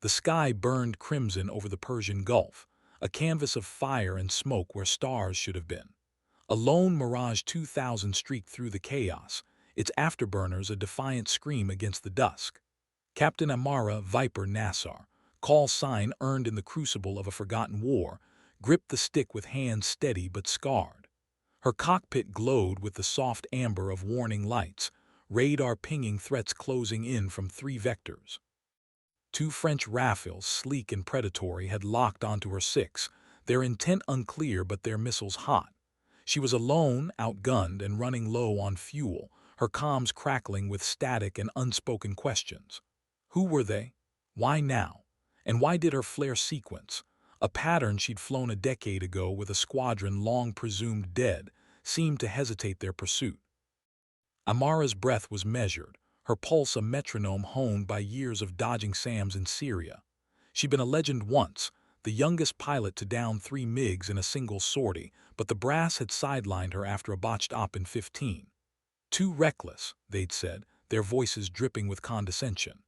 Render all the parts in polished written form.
The sky burned crimson over the Persian Gulf, a canvas of fire and smoke where stars should have been. A lone Mirage 2000 streaked through the chaos, its afterburners a defiant scream against the dusk. Captain Amara Viper Nassar, call sign earned in the crucible of a forgotten war, gripped the stick with hands steady but scarred. Her cockpit glowed with the soft amber of warning lights, radar pinging threats closing in from 3 vectors. 2 French Rafales, sleek and predatory, had locked onto her 6, their intent unclear but their missiles hot. She was alone, outgunned, and running low on fuel, her comms crackling with static and unspoken questions. Who were they? Why now? And why did her flare sequence, a pattern she'd flown a decade ago with a squadron long presumed dead, seem to hesitate their pursuit? Amara's breath was measured, her pulse a metronome honed by years of dodging SAMs in Syria. She'd been a legend once, the youngest pilot to down 3 MiGs in a single sortie, but the brass had sidelined her after a botched op in 15. Too reckless, they'd said, their voices dripping with condescension.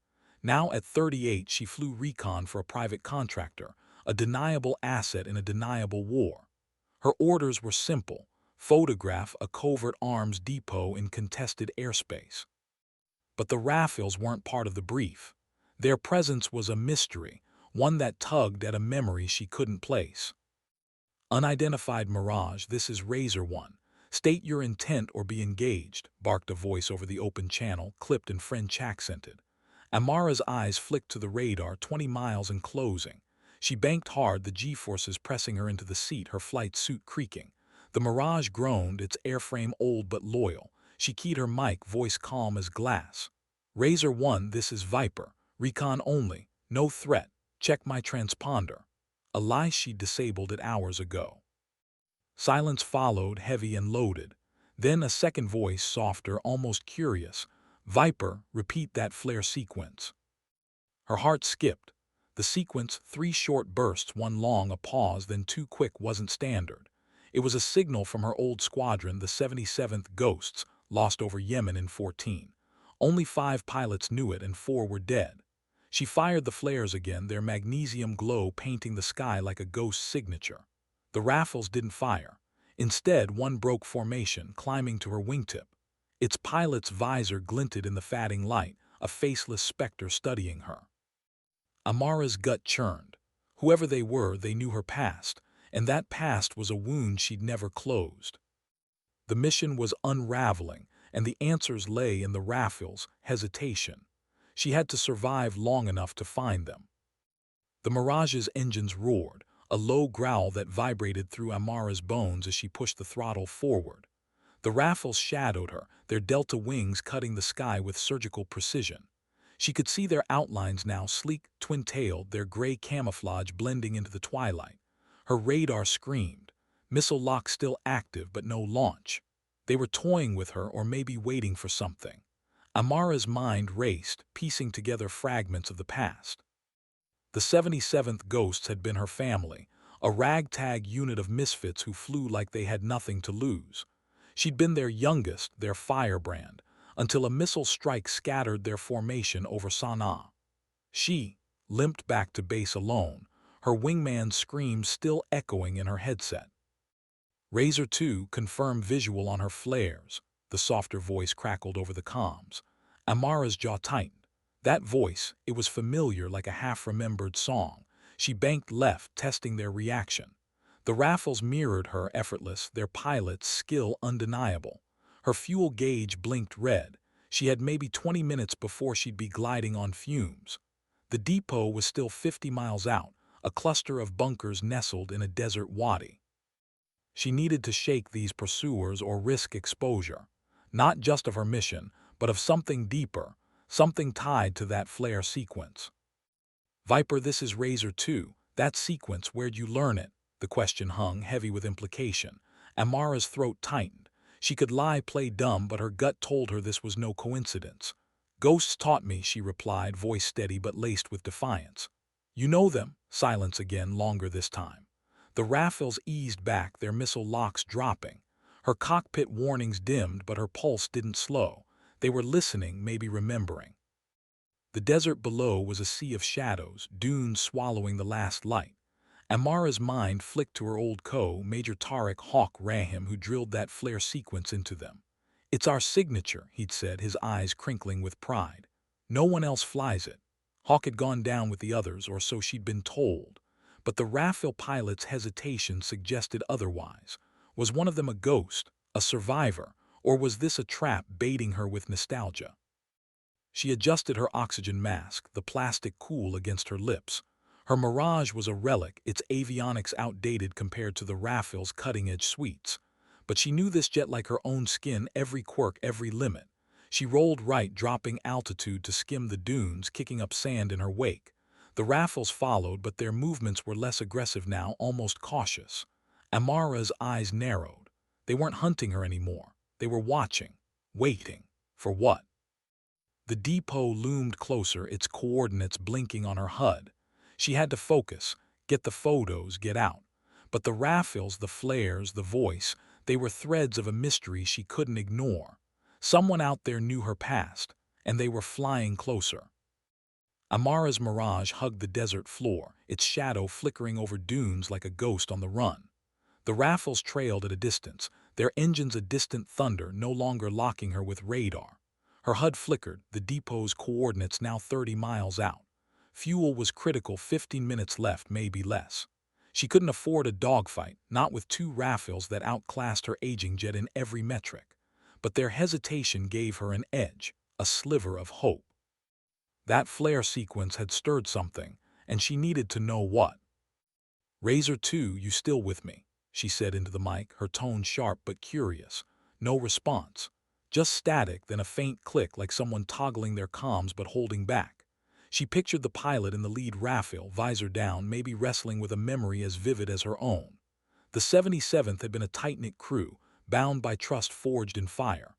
Now at 38 she flew recon for a private contractor, a deniable asset in a deniable war. Her orders were simple: photograph a covert arms depot in contested airspace. But the Rafales weren't part of the brief. Their presence was a mystery, one that tugged at a memory she couldn't place. Unidentified Mirage, this is Razor 1. State your intent or be engaged, barked a voice over the open channel, clipped and French accented. Amara's eyes flicked to the radar, 20 miles and closing. She banked hard, the G-forces pressing her into the seat, her flight suit creaking. The Mirage groaned, its airframe old but loyal. She keyed her mic, voice calm as glass. Razor 1, this is Viper. Recon only. No threat. Check my transponder. A lie she'd disabled it hours ago. Silence followed, heavy and loaded. Then a second voice, softer, almost curious. Viper, repeat that flare sequence. Her heart skipped. The sequence, 3 short bursts, 1 long, a pause, then 2 quick, wasn't standard. It was a signal from her old squadron, the 77th Ghosts, lost over Yemen in 14. Only 5 pilots knew it and 4 were dead. She fired the flares again, their magnesium glow painting the sky like a ghost signature. The Rafales didn't fire. Instead, one broke formation, climbing to her wingtip. Its pilot's visor glinted in the fading light, a faceless specter studying her. Amara's gut churned. Whoever they were, they knew her past, and that past was a wound she'd never closed. The mission was unraveling, and the answers lay in the Rafales' hesitation. She had to survive long enough to find them. The Mirage's engines roared, a low growl that vibrated through Amara's bones as she pushed the throttle forward. The Rafales shadowed her, their delta wings cutting the sky with surgical precision. She could see their outlines now, sleek, twin-tailed, their gray camouflage blending into the twilight. Her radar screamed. Missile lock still active, but no launch. They were toying with her or maybe waiting for something. Amara's mind raced, piecing together fragments of the past. The 77th Ghosts had been her family, a ragtag unit of misfits who flew like they had nothing to lose. She'd been their youngest, their firebrand, until a missile strike scattered their formation over Sana'a. She limped back to base alone, her wingman's screams still echoing in her headset. Razor 2 confirmed visual on her flares, the softer voice crackled over the comms. Amara's jaw tightened. That voice, it was familiar like a half-remembered song. She banked left, testing their reaction. The Rafales mirrored her, effortless, their pilot's skill undeniable. Her fuel gauge blinked red. She had maybe 20 minutes before she'd be gliding on fumes. The depot was still 50 miles out, a cluster of bunkers nestled in a desert wadi. She needed to shake these pursuers or risk exposure, not just of her mission, but of something deeper, something tied to that flare sequence. Viper, this is Razor 2. That sequence, where'd you learn it? The question hung, heavy with implication. Amara's throat tightened. She could lie, play dumb, but her gut told her this was no coincidence. Ghosts taught me, she replied, voice steady but laced with defiance. You know them? Silence again, longer this time. The Rafales eased back, their missile locks dropping. Her cockpit warnings dimmed, but her pulse didn't slow. They were listening, maybe remembering. The desert below was a sea of shadows, dunes swallowing the last light. Amara's mind flicked to her old Major Tarek Hawk Rahim, who drilled that flare sequence into them. "It's our signature," he'd said, his eyes crinkling with pride. "No one else flies it." Hawk had gone down with the others, or so she'd been told. But the Rafale pilot's hesitation suggested otherwise. Was one of them a ghost, a survivor, or was this a trap baiting her with nostalgia? She adjusted her oxygen mask, the plastic cool against her lips. Her Mirage was a relic, its avionics outdated compared to the Rafale's cutting-edge suites. But she knew this jet like her own skin, every quirk, every limit. She rolled right, dropping altitude to skim the dunes, kicking up sand in her wake. The Rafales followed, but their movements were less aggressive now, almost cautious. Amara's eyes narrowed. They weren't hunting her anymore. They were watching, waiting. For what? The depot loomed closer, its coordinates blinking on her HUD. She had to focus, get the photos, get out. But the Rafales, the flares, the voice, they were threads of a mystery she couldn't ignore. Someone out there knew her past, and they were flying closer. Amara's Mirage hugged the desert floor, its shadow flickering over dunes like a ghost on the run. The Rafales trailed at a distance, their engines a distant thunder, no longer locking her with radar. Her HUD flickered, the depot's coordinates now 30 miles out. Fuel was critical, 15 minutes left, maybe less. She couldn't afford a dogfight, not with two Rafales that outclassed her aging jet in every metric. But their hesitation gave her an edge, a sliver of hope. That flare sequence had stirred something, and she needed to know what. "Razor 2, you still with me?" she said into the mic, her tone sharp but curious. No response. Just static, then a faint click like someone toggling their comms but holding back. She pictured the pilot in the lead Rafale, visor down, maybe wrestling with a memory as vivid as her own. The 77th had been a tight-knit crew, bound by trust forged in fire.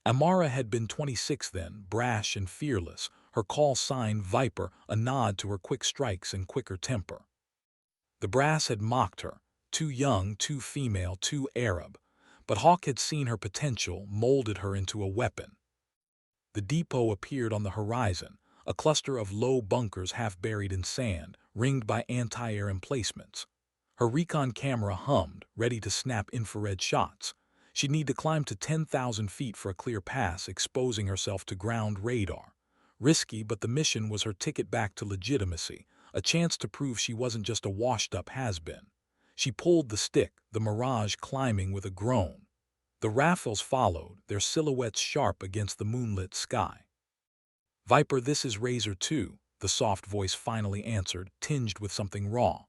Amara had been 26 then, brash and fearless, her call sign Viper, a nod to her quick strikes and quicker temper. The brass had mocked her, too young, too female, too Arab. But Hawk had seen her potential, molded her into a weapon. The depot appeared on the horizon, a cluster of low bunkers half buried in sand, ringed by anti-air emplacements. Her recon camera hummed, ready to snap infrared shots. She'd need to climb to 10,000 feet for a clear pass, exposing herself to ground radar. Risky, but the mission was her ticket back to legitimacy, a chance to prove she wasn't just a washed-up has-been. She pulled the stick, the Mirage climbing with a groan. The Rafales followed, their silhouettes sharp against the moonlit sky. "Viper, this is Razor 2, the soft voice finally answered, tinged with something raw.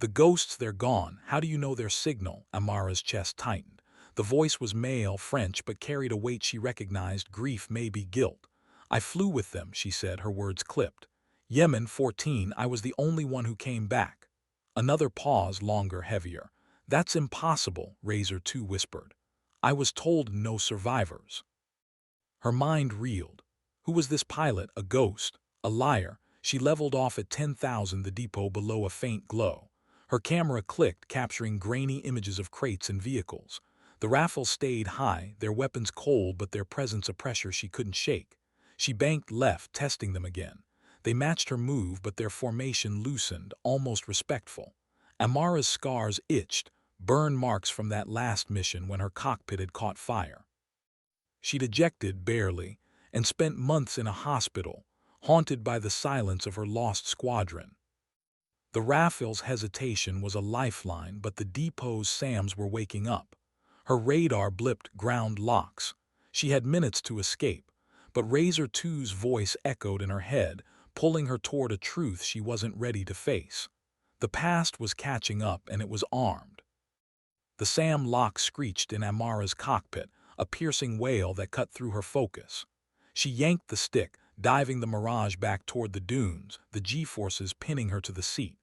"The ghosts, they're gone. How do you know their signal?" Amara's chest tightened. The voice was male, French, but carried a weight she recognized, grief, maybe guilt. "I flew with them," she said, her words clipped. "Yemen 14, I was the only one who came back." Another pause, longer, heavier. "That's impossible," Razor 2 whispered. "I was told no survivors." Her mind reeled. Who was this pilot? A ghost? A liar? She leveled off at 10,000, the depot below, a faint glow. Her camera clicked, capturing grainy images of crates and vehicles. The Rafales stayed high, their weapons cold, but their presence a pressure she couldn't shake. She banked left, testing them again. They matched her move, but their formation loosened, almost respectful. Amara's scars itched, burn marks from that last mission when her cockpit had caught fire. She'd ejected, barely, and spent months in a hospital, haunted by the silence of her lost squadron. The Rafale's hesitation was a lifeline, but the depot's SAMs were waking up. Her radar blipped, ground locks. She had minutes to escape, but Razor 2's voice echoed in her head, pulling her toward a truth she wasn't ready to face. The past was catching up, and it was armed. The SAM lock screeched in Amara's cockpit, a piercing wail that cut through her focus. She yanked the stick, diving the Mirage back toward the dunes, the G-forces pinning her to the seat.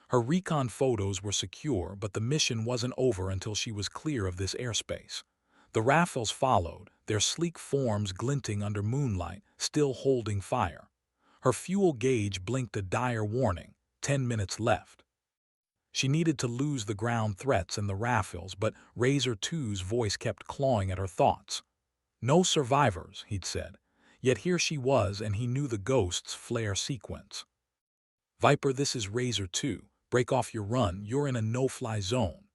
Her recon photos were secure, but the mission wasn't over until she was clear of this airspace. The Rafales followed, their sleek forms glinting under moonlight, still holding fire. Her fuel gauge blinked a dire warning, 10 minutes left. She needed to lose the ground threats and the Rafales, but Razor 2's voice kept clawing at her thoughts. "No survivors," he'd said. Yet here she was, and he knew the ghost's flare sequence. "Viper, this is Razor 2. Break off your run, you're in a no-fly zone."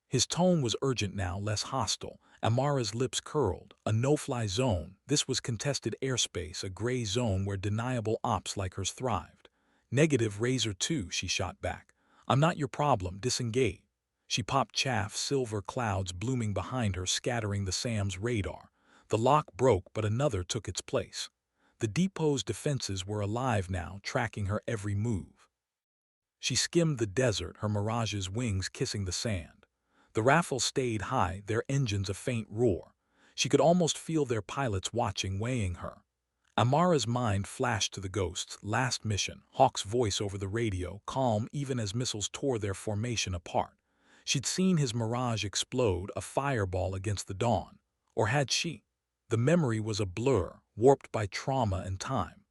His tone was urgent now, less hostile. Amara's lips curled. A no-fly zone. This was contested airspace, a gray zone where deniable ops like hers thrived. "Negative, Razor 2, she shot back. "I'm not your problem, disengage." She popped chaff, silver clouds blooming behind her, scattering the SAM's radar. The lock broke, but another took its place. The depot's defenses were alive now, tracking her every move. She skimmed the desert, her Mirage's wings kissing the sand. The Rafales stayed high, their engines a faint roar. She could almost feel their pilots watching, weighing her. Amara's mind flashed to the ghosts' last mission, Hawk's voice over the radio, calm even as missiles tore their formation apart. She'd seen his Mirage explode, a fireball against the dawn. Or had she? The memory was a blur, warped by trauma and time.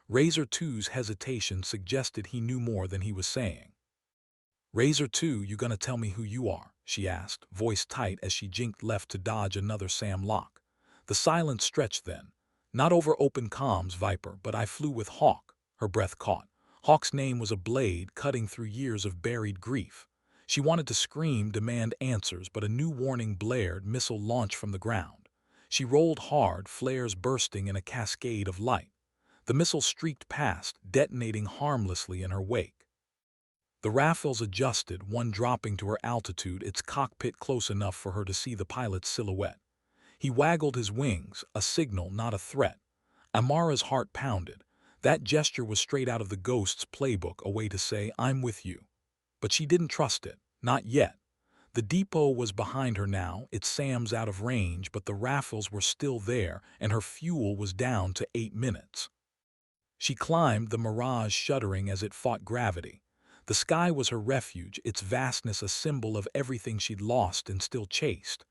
Razor 2's hesitation suggested he knew more than he was saying. "Razor 2, you gonna tell me who you are?" she asked, voice tight as she jinked left to dodge another SAM lock. The silence stretched then. "Not over open comms, Viper, but I flew with Hawk." Her breath caught. Hawk's name was a blade cutting through years of buried grief. She wanted to scream, demand answers, but a new warning blared, missile launched from the ground. She rolled hard, flares bursting in a cascade of light. The missile streaked past, detonating harmlessly in her wake. The Rafales adjusted, one dropping to her altitude, its cockpit close enough for her to see the pilot's silhouette. He waggled his wings, a signal, not a threat. Amara's heart pounded. That gesture was straight out of the Ghost's playbook, a way to say, "I'm with you." But she didn't trust it. Not yet. The depot was behind her now, its SAMs out of range, but the Rafales were still there, and her fuel was down to 8 minutes. She climbed, the Mirage shuddering as it fought gravity. The sky was her refuge, its vastness a symbol of everything she'd lost and still chased.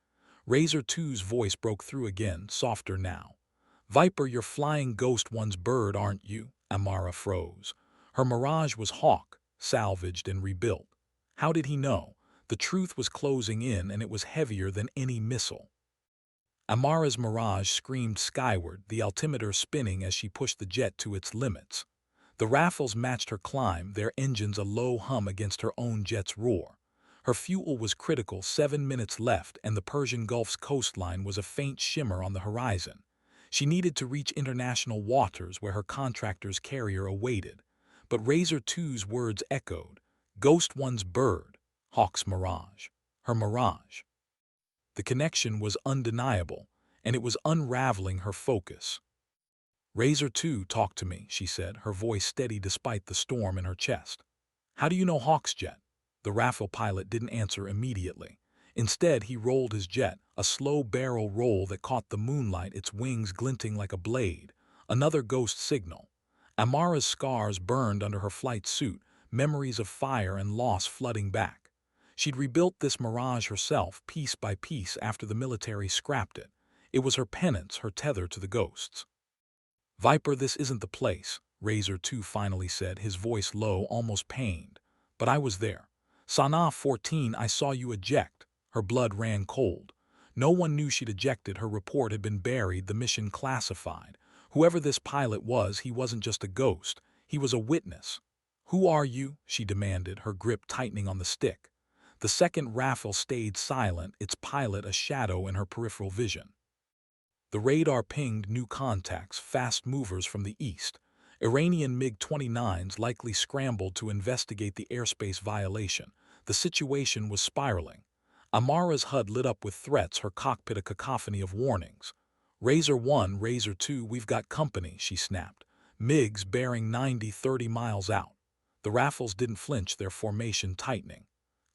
Razor 2's voice broke through again, softer now. "Viper, you're flying Ghost 1's bird, aren't you?" Amara froze. Her Mirage was Hawk, salvaged and rebuilt. How did he know? The truth was closing in, and it was heavier than any missile. Amara's Mirage screamed skyward, the altimeter spinning as she pushed the jet to its limits. The Rafales matched her climb, their engines a low hum against her own jet's roar. Her fuel was critical, 7 minutes left, and the Persian Gulf's coastline was a faint shimmer on the horizon. She needed to reach international waters where her contractor's carrier awaited. But Razor 2's words echoed. Ghost 1's bird, Hawk's Mirage. Her Mirage. The connection was undeniable, and it was unraveling her focus. "Razor 2, talk to me," she said, her voice steady despite the storm in her chest. "How do you know Hawk's jet?" The Rafale pilot didn't answer immediately. Instead, he rolled his jet, a slow barrel roll that caught the moonlight, its wings glinting like a blade. Another ghost signal. Amara's scars burned under her flight suit, memories of fire and loss flooding back. She'd rebuilt this Mirage herself, piece by piece, after the military scrapped it. It was her penance, her tether to the ghosts. "Viper, this isn't the place," Razor 2 finally said, his voice low, almost pained. "But I was there. Sanaa 14, I saw you eject." Her blood ran cold. No one knew she'd ejected, her report had been buried, the mission classified. Whoever this pilot was, he wasn't just a ghost, he was a witness. "Who are you?" she demanded, her grip tightening on the stick. The second Rafale stayed silent, its pilot a shadow in her peripheral vision. The radar pinged new contacts, fast movers from the east. Iranian MiG-29s likely scrambled to investigate the airspace violation. The situation was spiraling. Amara's HUD lit up with threats, her cockpit a cacophony of warnings. "Razor 1, Razor 2, we've got company," she snapped. "MiGs bearing 90-30 miles out." The Rafales didn't flinch, their formation tightening.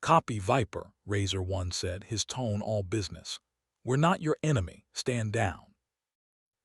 "Copy, Viper," Razor 1 said, his tone all business. "We're not your enemy. Stand down."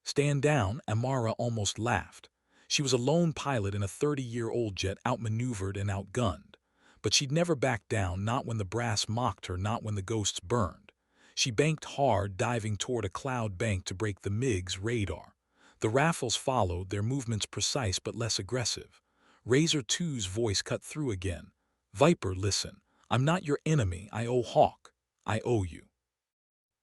"Stand down?" Amara almost laughed. She was a lone pilot in a 30-year-old jet, outmaneuvered and outgunned. But she'd never back down, not when the brass mocked her, not when the ghosts burned. She banked hard, diving toward a cloud bank to break the MiG's radar. The Rafales followed, their movements precise but less aggressive. Razor 2's voice cut through again. "Viper, listen. I'm not your enemy. I owe Hawk. I owe you."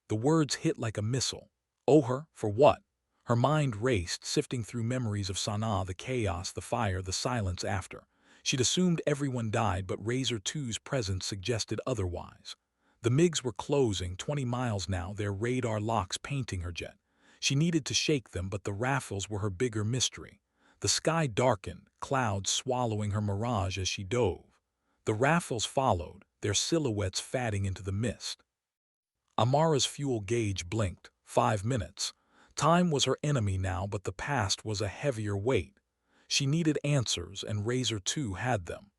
The words hit like a missile. Owe her? For what? Her mind raced, sifting through memories of Sana'a, the chaos, the fire, the silence after. She'd assumed everyone died, but Razor 2's presence suggested otherwise. The MiGs were closing, 20 miles now, their radar locks painting her jet. She needed to shake them, but the Rafales were her bigger mystery. The sky darkened, clouds swallowing her mirage as she dove. The Rafales followed, their silhouettes fading into the mist. Amara's fuel gauge blinked. 5 minutes. Time was her enemy now, but the past was a heavier weight. She needed answers, and Razor 2 had them.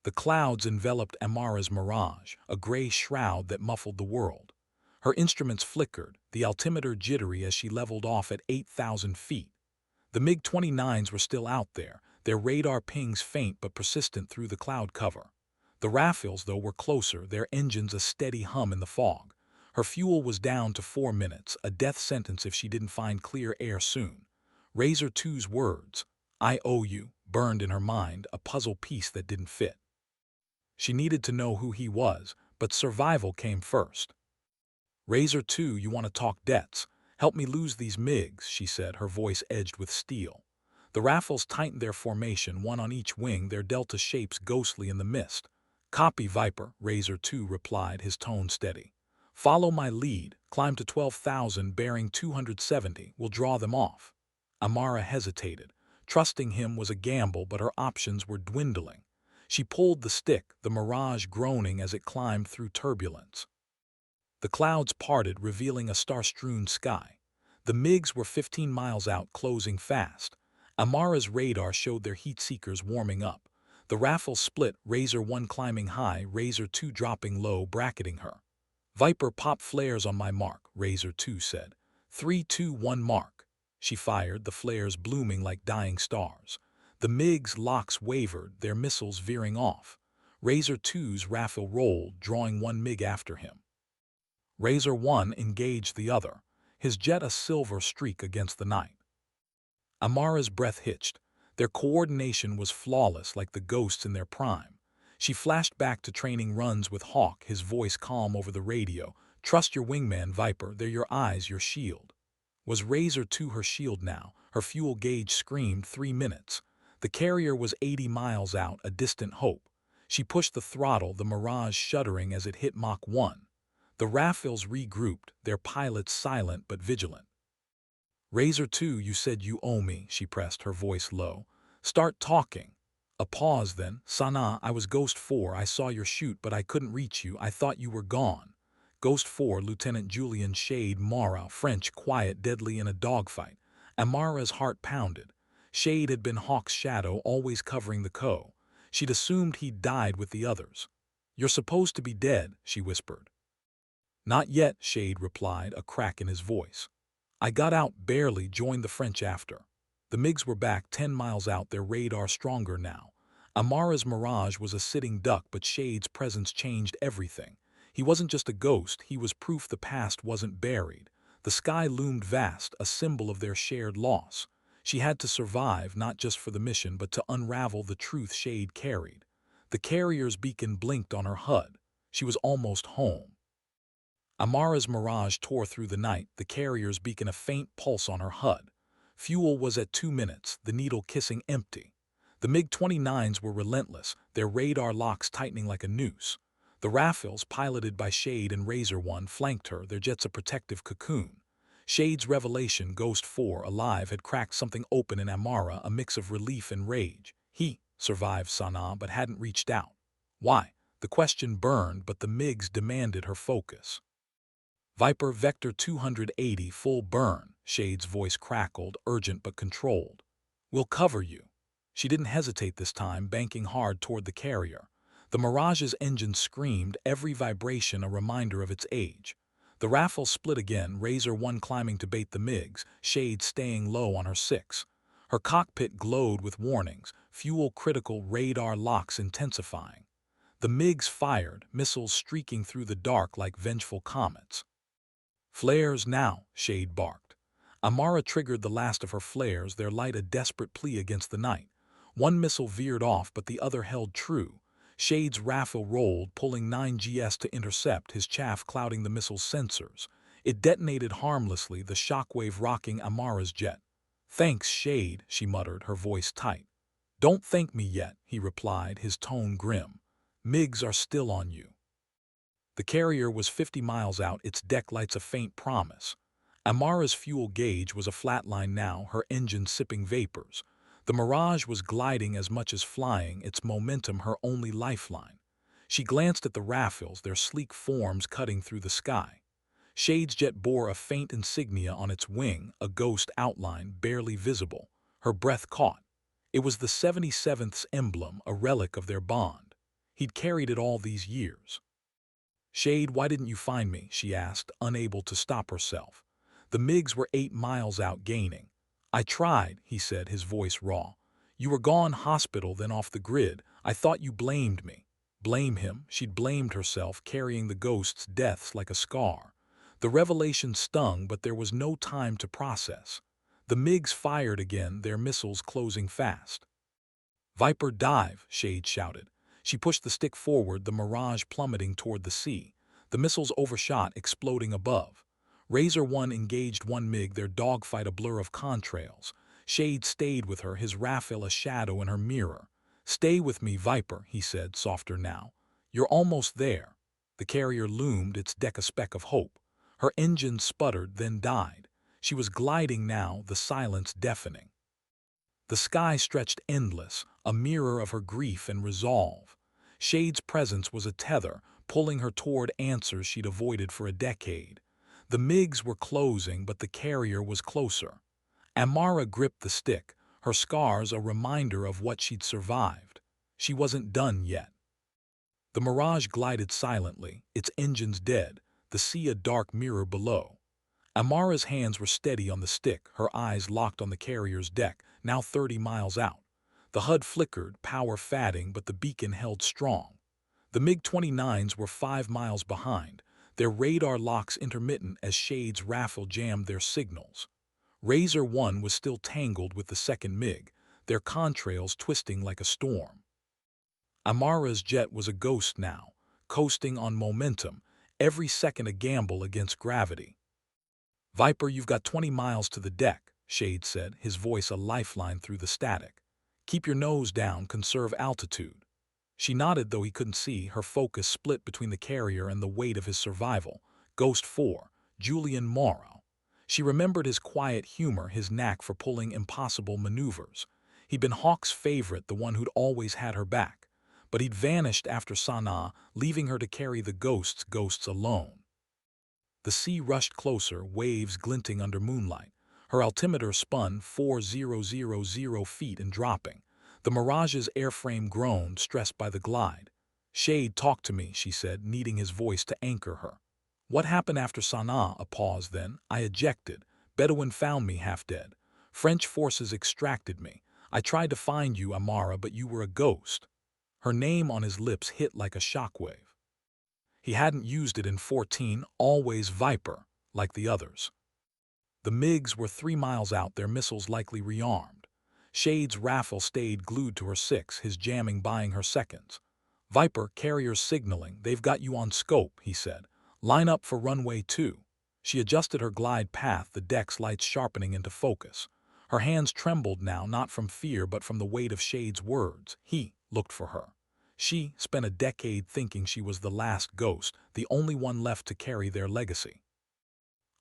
The clouds enveloped Amara's mirage, a gray shroud that muffled the world. Her instruments flickered, the altimeter jittery as she leveled off at 8,000 feet. The MiG-29s were still out there, their radar pings faint but persistent through the cloud cover. The Rafales, though, were closer, their engines a steady hum in the fog. Her fuel was down to 4 minutes, a death sentence if she didn't find clear air soon. Razor 2's words, "I owe you," burned in her mind, a puzzle piece that didn't fit. She needed to know who he was, but survival came first. "Razor 2, you want to talk debts? Help me lose these MiGs," she said, her voice edged with steel. The Rafales tightened their formation, one on each wing, their delta shapes ghostly in the mist. "Copy, Viper," Razor 2 replied, his tone steady. "Follow my lead, climb to 12,000, bearing 270, we'll draw them off." Amara hesitated. Trusting him was a gamble, but her options were dwindling. She pulled the stick, the mirage groaning as it climbed through turbulence. The clouds parted, revealing a star-strewn sky. The MiGs were 15 miles out, closing fast. Amara's radar showed their heat seekers warming up. The Rafale split, Razor 1 climbing high, Razor 2 dropping low, bracketing her. "Viper, pop flares on my mark," Razor 2 said. 3, 2, 1, mark. She fired, the flares blooming like dying stars. The MiGs' locks wavered, their missiles veering off. Razor 2's Rafale rolled, drawing one MiG after him. Razor 1 engaged the other, his jet a silver streak against the night. Amara's breath hitched. Their coordination was flawless, like the ghosts in their prime. She flashed back to training runs with Hawk, his voice calm over the radio. "Trust your wingman, Viper, they're your eyes, your shield." Was Razor 2 her shield now? Her fuel gauge screamed 3 minutes. The carrier was 80 miles out, a distant hope. She pushed the throttle, the Mirage shuddering as it hit Mach 1. The Rafales regrouped, their pilots silent but vigilant. "Razor 2, you said you owe me," she pressed, her voice low. "Start talking." A pause, then. "Sana'a, I was Ghost 4, I saw your chute, but I couldn't reach you, I thought you were gone." Ghost 4, Lieutenant Julian Shade Mara, French, quiet, deadly in a dogfight. Amara's heart pounded. Shade had been Hawk's shadow, always covering the co. She'd assumed he'd died with the others. "You're supposed to be dead," she whispered. "Not yet," Shade replied, a crack in his voice. "I got out, barely, joined the French after." The MiGs were back 10 miles out, their radar stronger now. Amara's Mirage was a sitting duck, but Shade's presence changed everything. He wasn't just a ghost, he was proof the past wasn't buried. The sky loomed vast, a symbol of their shared loss. She had to survive, not just for the mission, but to unravel the truth Shade carried. The carrier's beacon blinked on her HUD. She was almost home. Amara's Mirage tore through the night, the carrier's beacon a faint pulse on her HUD. Fuel was at 2 minutes, the needle kissing empty. The MiG-29s were relentless, their radar locks tightening like a noose. The Rafales, piloted by Shade and Razor 1, flanked her, their jets a protective cocoon. Shade's revelation, Ghost 4, alive, had cracked something open in Amara, a mix of relief and rage. He survived Sana'a, but hadn't reached out. Why? The question burned, but the MiGs demanded her focus. "Viper, Vector 280, full burn," Shade's voice crackled, urgent but controlled. "We'll cover you." She didn't hesitate this time, banking hard toward the carrier. The Mirage's engine screamed, every vibration a reminder of its age. The Rafale split again, Razor 1 climbing to bait the MiGs, Shade staying low on her 6. Her cockpit glowed with warnings, fuel critical, radar locks intensifying. The MiGs fired, missiles streaking through the dark like vengeful comets. "Flares now," Shade barked. Amara triggered the last of her flares, their light a desperate plea against the night. One missile veered off, but the other held true. Shade's Rafale rolled, pulling 9 GS to intercept, his chaff clouding the missile's sensors. It detonated harmlessly, the shockwave rocking Amara's jet. "Thanks, Shade," she muttered, her voice tight. "Don't thank me yet," he replied, his tone grim. "MiGs are still on you." The carrier was 50 miles out, its deck lights a faint promise. Amara's fuel gauge was a flatline now, her engine sipping vapors. The Mirage was gliding as much as flying, its momentum her only lifeline. She glanced at the Rafales, their sleek forms cutting through the sky. Shade's jet bore a faint insignia on its wing, a ghost outline barely visible. Her breath caught. It was the 77th's emblem, a relic of their bond. He'd carried it all these years. "Shade, why didn't you find me?" she asked, unable to stop herself. The MiGs were 8 miles out, gaining. "I tried," he said, his voice raw. "You were gone, hospital, then off the grid. I thought you blamed me." Blame him? She'd blamed herself, carrying the ghost's deaths like a scar. The revelation stung, but there was no time to process. The MiGs fired again, their missiles closing fast. "Viper, dive!" Shade shouted. She pushed the stick forward, the Mirage plummeting toward the sea. The missiles overshot, exploding above. Razor 1 engaged one MiG, their dogfight a blur of contrails. Shade stayed with her, his Rafale a shadow in her mirror. "Stay with me, Viper," he said, softer now. "You're almost there." The carrier loomed, its deck a speck of hope. Her engine sputtered, then died. She was gliding now, the silence deafening. The sky stretched endless, a mirror of her grief and resolve. Shade's presence was a tether, pulling her toward answers she'd avoided for a decade. The MiGs were closing, but the carrier was closer. Amara gripped the stick, her scars a reminder of what she'd survived. She wasn't done yet. The Mirage glided silently, its engines dead, the sea a dark mirror below. Amara's hands were steady on the stick, her eyes locked on the carrier's deck, now 30 miles out. The HUD flickered, power fading, but the beacon held strong. The MiG-29s were 5 miles behind, their radar locks intermittent as Shade's Rafale jammed their signals. Razor 1 was still tangled with the second MiG, their contrails twisting like a storm. Amara's jet was a ghost now, coasting on momentum, every second a gamble against gravity. "Viper, you've got 20 miles to the deck," Shade said, his voice a lifeline through the static. "Keep your nose down, conserve altitude." She nodded, though he couldn't see, her focus split between the carrier and the weight of his survival. Ghost 4, Julian Morrow. She remembered his quiet humor, his knack for pulling impossible maneuvers. He'd been Hawk's favorite, the one who'd always had her back. But he'd vanished after Sana'a, leaving her to carry the ghosts alone. The sea rushed closer, waves glinting under moonlight. Her altimeter spun 4,000 feet and dropping. The Mirage's airframe groaned, stressed by the glide. "Shade, talk to me," she said, needing his voice to anchor her. "What happened after Sana'a?" A pause, then. "I ejected. Bedouin found me half dead. French forces extracted me. I tried to find you, Amara, but you were a ghost." Her name on his lips hit like a shockwave. He hadn't used it in 14, always Viper, like the others. The MiGs were 3 miles out, their missiles likely rearmed. Shade's Rafale stayed glued to her 6, his jamming buying her seconds. "Viper, carriers signaling, they've got you on scope," he said. "Line up for runway 2. She adjusted her glide path, the deck's lights sharpening into focus. Her hands trembled now, not from fear but from the weight of Shade's words. He looked for her. She spent a decade thinking she was the last ghost, the only one left to carry their legacy.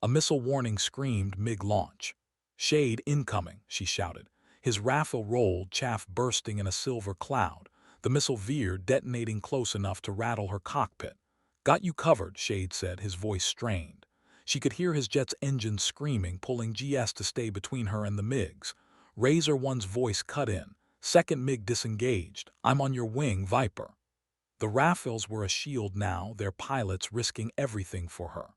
A missile warning screamed mid-launch. "Shade incoming," she shouted. His Rafale rolled, chaff bursting in a silver cloud. The missile veered, detonating close enough to rattle her cockpit. "Got you covered," Shade said, his voice strained. She could hear his jet's engines screaming, pulling GS to stay between her and the MiGs. Razor 1's voice cut in. "Second MiG disengaged. I'm on your wing, Viper." The Rafales were a shield now, their pilots risking everything for her.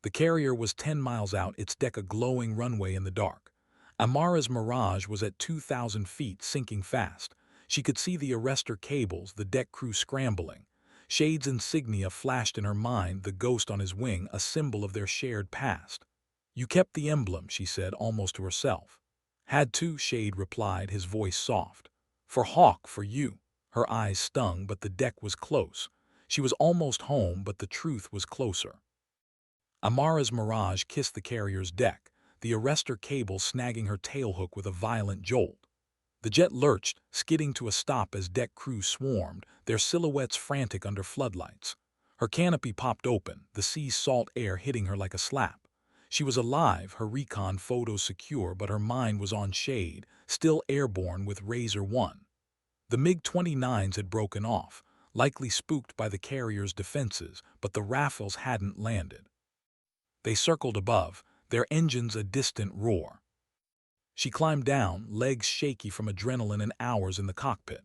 The carrier was 10 miles out, its deck a glowing runway in the dark. Amara's Mirage was at 2,000 feet, sinking fast. She could see the arrestor cables, the deck crew scrambling. Shade's insignia flashed in her mind, the ghost on his wing, a symbol of their shared past. "You kept the emblem," she said, almost to herself. "Had to," Shade replied, his voice soft. "For Hawk, for you." Her eyes stung, but the deck was close. She was almost home, but the truth was closer. Amara's Mirage kissed the carrier's deck, the arrestor cable snagging her tailhook with a violent jolt. The jet lurched, skidding to a stop as deck crews swarmed, their silhouettes frantic under floodlights. Her canopy popped open, the sea's salt air hitting her like a slap. She was alive, her recon photos secure, but her mind was on Shade, still airborne with Razor 1. The MiG-29s had broken off, likely spooked by the carrier's defenses, but the Rafales hadn't landed. They circled above, their engines a distant roar. She climbed down, legs shaky from adrenaline and hours in the cockpit.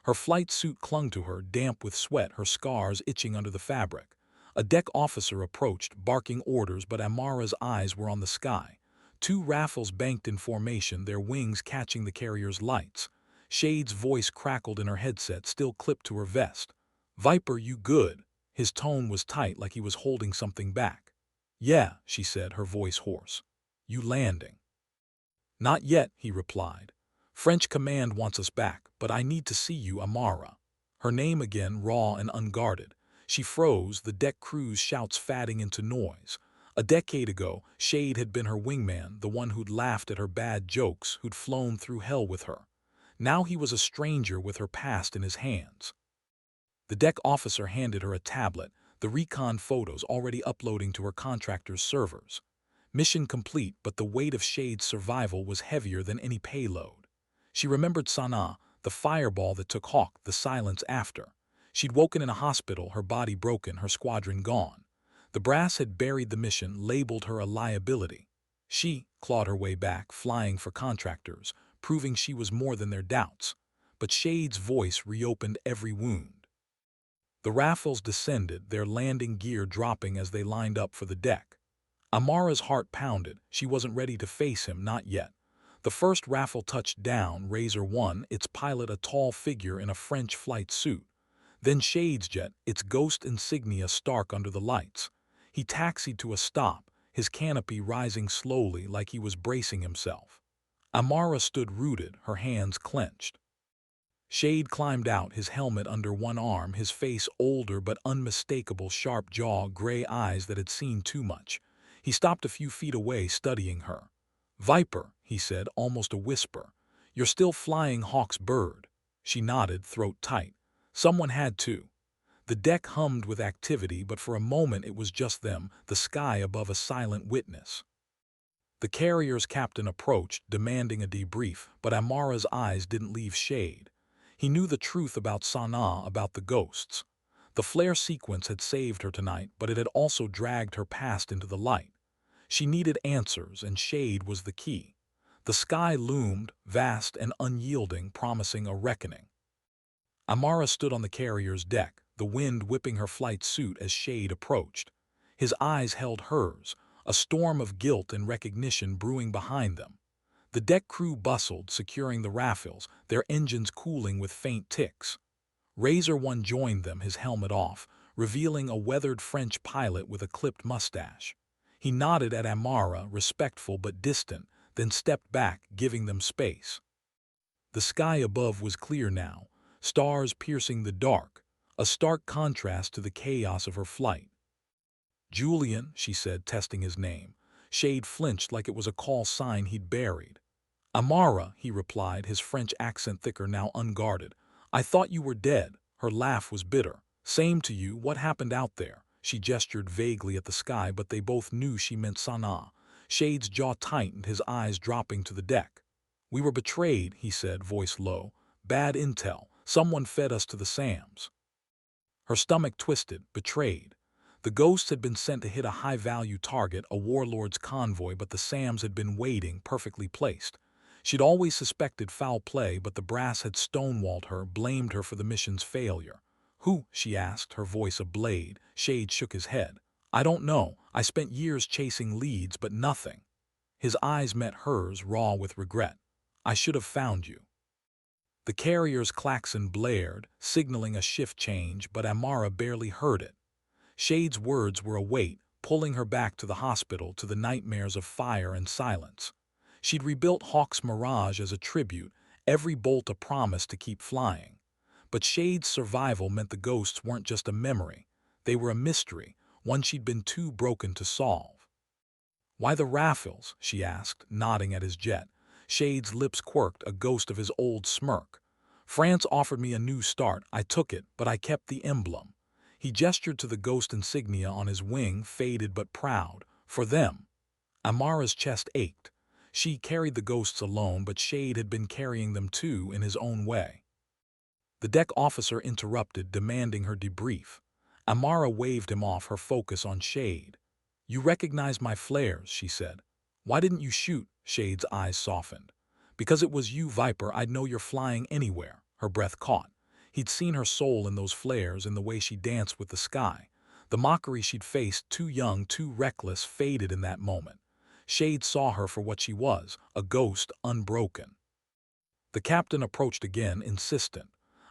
Her flight suit clung to her, damp with sweat, her scars itching under the fabric. A deck officer approached, barking orders, but Amara's eyes were on the sky. Two Rafales banked in formation, their wings catching the carrier's lights. Shade's voice crackled in her headset, still clipped to her vest. "Viper, you good?" His tone was tight, like he was holding something back. "Yeah," she said, her voice hoarse. "You landing?" "Not yet," he replied. "French command wants us back, but I need to see you, Amara." Her name again, raw and unguarded. She froze, the deck crew's shouts fading into noise. A decade ago, Shade had been her wingman, the one who'd laughed at her bad jokes, who'd flown through hell with her. Now he was a stranger with her past in his hands. The deck officer handed her a tablet, the recon photos already uploading to her contractor's servers. Mission complete, but the weight of Shade's survival was heavier than any payload. She remembered Sana'a, the fireball that took Hawk, the silence after. She'd woken in a hospital, her body broken, her squadron gone. The brass had buried the mission, labeled her a liability. She clawed her way back, flying for contractors, proving she was more than their doubts. But Shade's voice reopened every wound. The Rafales descended, their landing gear dropping as they lined up for the deck. Amara's heart pounded. She wasn't ready to face him, not yet. The first Rafale touched down, Razor 1, its pilot a tall figure in a French flight suit. Then Shade's jet, its ghost insignia stark under the lights. He taxied to a stop, his canopy rising slowly like he was bracing himself. Amara stood rooted, her hands clenched. Shade climbed out, his helmet under one arm, his face older but unmistakable, sharp jaw, gray eyes that had seen too much. He stopped a few feet away, studying her. "Viper," he said, almost a whisper. "You're still flying Hawk's bird." She nodded, throat tight. Someone had to. The deck hummed with activity, but for a moment it was just them, the sky above a silent witness. The carrier's captain approached, demanding a debrief, but Amara's eyes didn't leave Shade. He knew the truth about Sana'a, about the ghosts. The flare sequence had saved her tonight, but it had also dragged her past into the light. She needed answers, and Shade was the key. The sky loomed, vast and unyielding, promising a reckoning. Amara stood on the carrier's deck, the wind whipping her flight suit as Shade approached. His eyes held hers, a storm of guilt and recognition brewing behind them. The deck crew bustled, securing the Rafales, their engines cooling with faint ticks. Razor 1 joined them, his helmet off, revealing a weathered French pilot with a clipped mustache. He nodded at Amara, respectful but distant, then stepped back, giving them space. The sky above was clear now, stars piercing the dark, a stark contrast to the chaos of her flight. "Julian," she said, testing his name. Shade flinched like it was a call sign he'd buried. "Amara," he replied, his French accent thicker, now unguarded. "I thought you were dead." Her laugh was bitter. "Same to you. What happened out there?" She gestured vaguely at the sky, but they both knew she meant Sana'a. Shade's jaw tightened, his eyes dropping to the deck. "We were betrayed," he said, voice low. "Bad intel. Someone fed us to the SAMs." Her stomach twisted. Betrayed. The ghosts had been sent to hit a high-value target, a warlord's convoy, but the SAMs had been waiting, perfectly placed. She'd always suspected foul play, but the brass had stonewalled her, blamed her for the mission's failure. "Who?" she asked, her voice a blade. Shade shook his head. "I don't know. I spent years chasing leads, but nothing." His eyes met hers, raw with regret. "I should have found you." The carrier's klaxon blared, signaling a shift change, but Amara barely heard it. Shade's words were a weight, pulling her back to the hospital, to the nightmares of fire and silence. She'd rebuilt Hawk's Mirage as a tribute, every bolt a promise to keep flying. But Shade's survival meant the ghosts weren't just a memory. They were a mystery, one she'd been too broken to solve. "Why the Rafales?" she asked, nodding at his jet. Shade's lips quirked, a ghost of his old smirk. "France offered me a new start. I took it, but I kept the emblem." He gestured to the ghost insignia on his wing, faded but proud. "For them." Amara's chest ached. She carried the ghosts alone, but Shade had been carrying them too, in his own way. The deck officer interrupted, demanding her debrief. Amara waved him off, her focus on Shade. "You recognized my flares," she said. "Why didn't you shoot?" Shade's eyes softened. "Because it was you, Viper. I'd know you're flying anywhere." Her breath caught. He'd seen her soul in those flares, in the way she danced with the sky. The mockery she'd faced, too young, too reckless, faded in that moment. Shade saw her for what she was, a ghost unbroken. The captain approached again, insistent.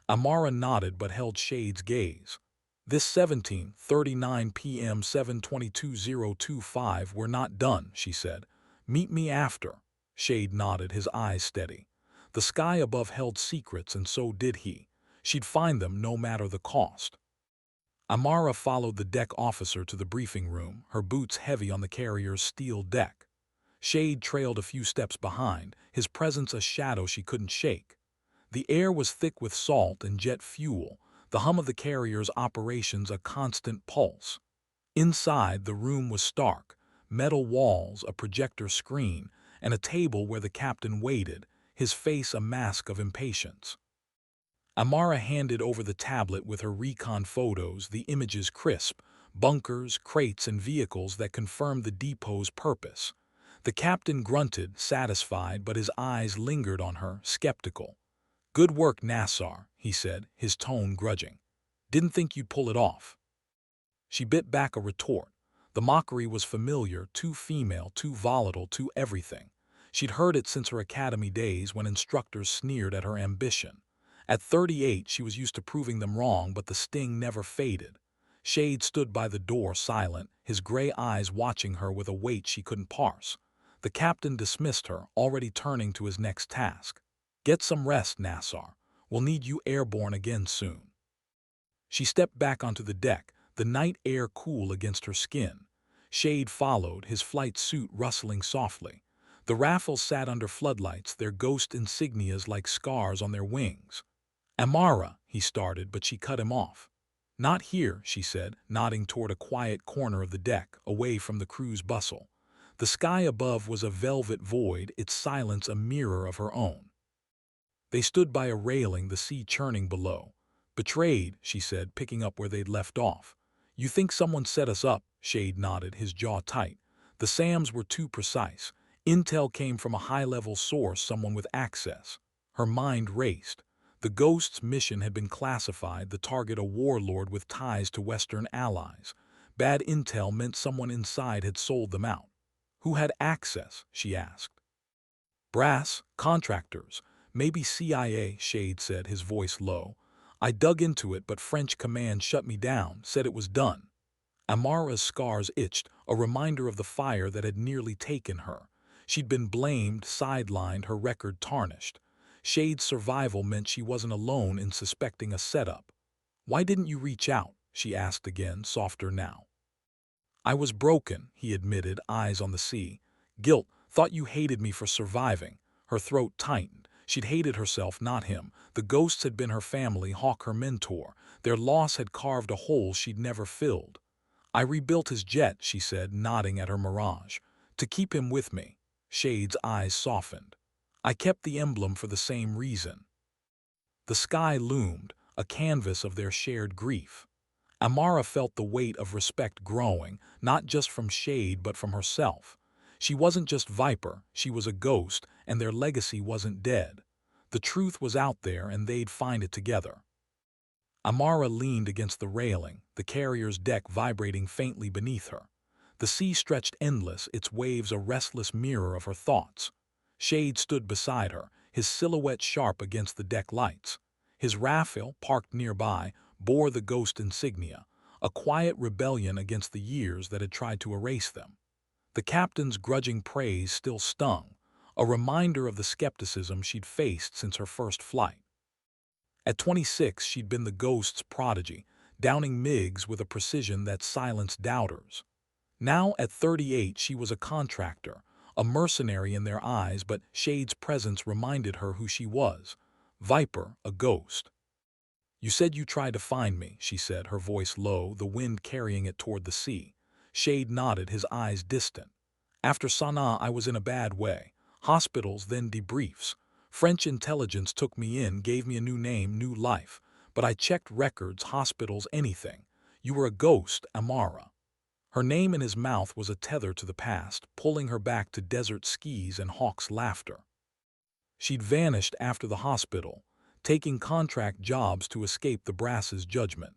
Amara nodded but held Shade's gaze. "This 17:39 p.m. 7:22:025, we're not done," she said. "Meet me after." Shade nodded, his eyes steady. The sky above held secrets, and so did he. She'd find them no matter the cost. Amara followed the deck officer to the briefing room, her boots heavy on the carrier's steel deck. Shade trailed a few steps behind, his presence a shadow she couldn't shake. The air was thick with salt and jet fuel, the hum of the carrier's operations a constant pulse. Inside, the room was stark, metal walls, a projector screen, and a table where the captain waited, his face a mask of impatience. Amara handed over the tablet with her recon photos, the images crisp, bunkers, crates, and vehicles that confirmed the depot's purpose. The captain grunted, satisfied, but his eyes lingered on her, skeptical. "Good work, Nassar," he said, his tone grudging. "Didn't think you'd pull it off." She bit back a retort. The mockery was familiar, too female, too volatile, too everything. She'd heard it since her academy days, when instructors sneered at her ambition. At 38, she was used to proving them wrong, but the sting never faded. Shade stood by the door, silent, his gray eyes watching her with a weight she couldn't parse. The captain dismissed her, already turning to his next task. "Get some rest, Nassar. We'll need you airborne again soon." She stepped back onto the deck, the night air cool against her skin. Shade followed, his flight suit rustling softly. The Rafales sat under floodlights, their ghost insignias like scars on their wings. "Amara," he started, but she cut him off. "Not here," she said, nodding toward a quiet corner of the deck, away from the crew's bustle. The sky above was a velvet void, its silence a mirror of her own. They stood by a railing, the sea churning below. "Betrayed," she said, picking up where they'd left off. "You think someone set us up?" Shade nodded, his jaw tight. "The SAMs were too precise. Intel came from a high-level source, someone with access." Her mind raced. The Ghost's mission had been classified, the target a warlord with ties to Western allies. Bad intel meant someone inside had sold them out. Who had access? She asked. "Brass, contractors, maybe CIA," Shade said, his voice low. "I dug into it, but French command shut me down, said it was done." Amara's scars itched, a reminder of the fire that had nearly taken her. She'd been blamed, sidelined, her record tarnished. Shade's survival meant she wasn't alone in suspecting a setup. "Why didn't you reach out?" she asked again, softer now. "I was broken," he admitted, eyes on the sea. "Guilt, thought you hated me for surviving." Her throat tightened. She'd hated herself, not him. The Ghosts had been her family, Hawk her mentor. Their loss had carved a hole she'd never filled. "I rebuilt his jet," she said, nodding at her mirage. "To keep him with me." Shade's eyes softened. "I kept the emblem for the same reason." The sky loomed, a canvas of their shared grief. Amara felt the weight of respect growing, not just from Shade but from herself. She wasn't just Viper, she was a ghost, and their legacy wasn't dead. The truth was out there, and they'd find it together. Amara leaned against the railing, the carrier's deck vibrating faintly beneath her. The sea stretched endless, its waves a restless mirror of her thoughts. Shade stood beside her, his silhouette sharp against the deck lights. His Rafale, parked nearby, bore the Ghost insignia, a quiet rebellion against the years that had tried to erase them. The captain's grudging praise still stung, a reminder of the skepticism she'd faced since her first flight. At 26, she'd been the Ghost's prodigy, downing MiGs with a precision that silenced doubters. Now, at 38, she was a contractor, a mercenary in their eyes, but Shade's presence reminded her who she was. Viper, a ghost. "You said you tried to find me," she said, her voice low, the wind carrying it toward the sea. Shade nodded, his eyes distant. "After Sanaa, I was in a bad way. Hospitals, then debriefs. French intelligence took me in, gave me a new name, new life. But I checked records, hospitals, anything. You were a ghost, Amara." Her name in his mouth was a tether to the past, pulling her back to desert skis and Hawk's laughter. She'd vanished after the hospital, taking contract jobs to escape the brass's judgment.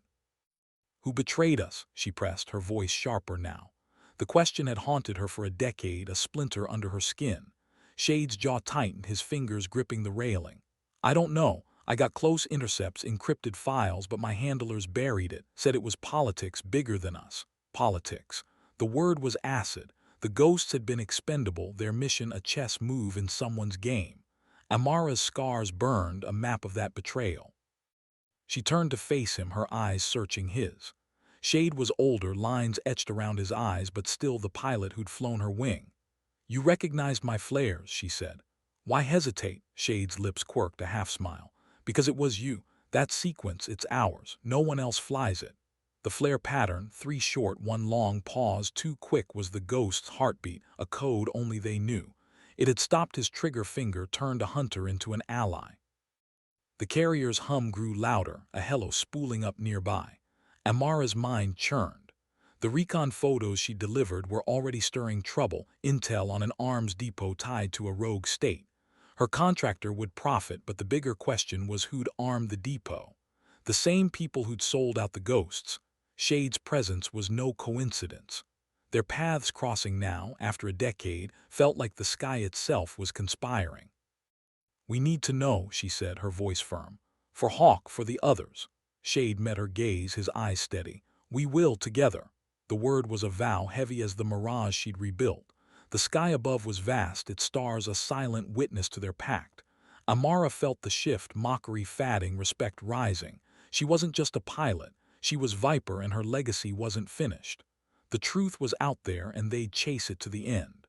"Who betrayed us?" she pressed, her voice sharper now. The question had haunted her for a decade, a splinter under her skin. Shade's jaw tightened, his fingers gripping the railing. "I don't know. I got close intercepts, encrypted files, but my handlers buried it, said it was politics bigger than us." Politics. The word was acid. The ghosts had been expendable, their mission a chess move in someone's game. Amara's scars burned, a map of that betrayal. She turned to face him, her eyes searching his. Shade was older, lines etched around his eyes, but still the pilot who'd flown her wing. "You recognized my flares," she said. "Why hesitate?" Shade's lips quirked, a half-smile. "Because it was you. That sequence, it's ours. No one else flies it." The flare pattern, 3 short, 1 long, pause too quick, was the ghost's heartbeat, a code only they knew. It had stopped his trigger finger, turned a hunter into an ally. The carrier's hum grew louder, a hello spooling up nearby. Amara's mind churned. The recon photos she delivered were already stirring trouble, intel on an arms depot tied to a rogue state. Her contractor would profit, but the bigger question was who'd armed the depot. The same people who'd sold out the ghosts. Shade's presence was no coincidence. Their paths crossing now, after a decade, felt like the sky itself was conspiring. "We need to know," she said, her voice firm. "For Hawk, for the others." Shade met her gaze, his eyes steady. "We will together." The word was a vow, heavy as the mirage she'd rebuilt. The sky above was vast, its stars a silent witness to their pact. Amara felt the shift, mockery fading, respect rising. She wasn't just a pilot. She was Viper, and her legacy wasn't finished. The truth was out there, and they'd chase it to the end.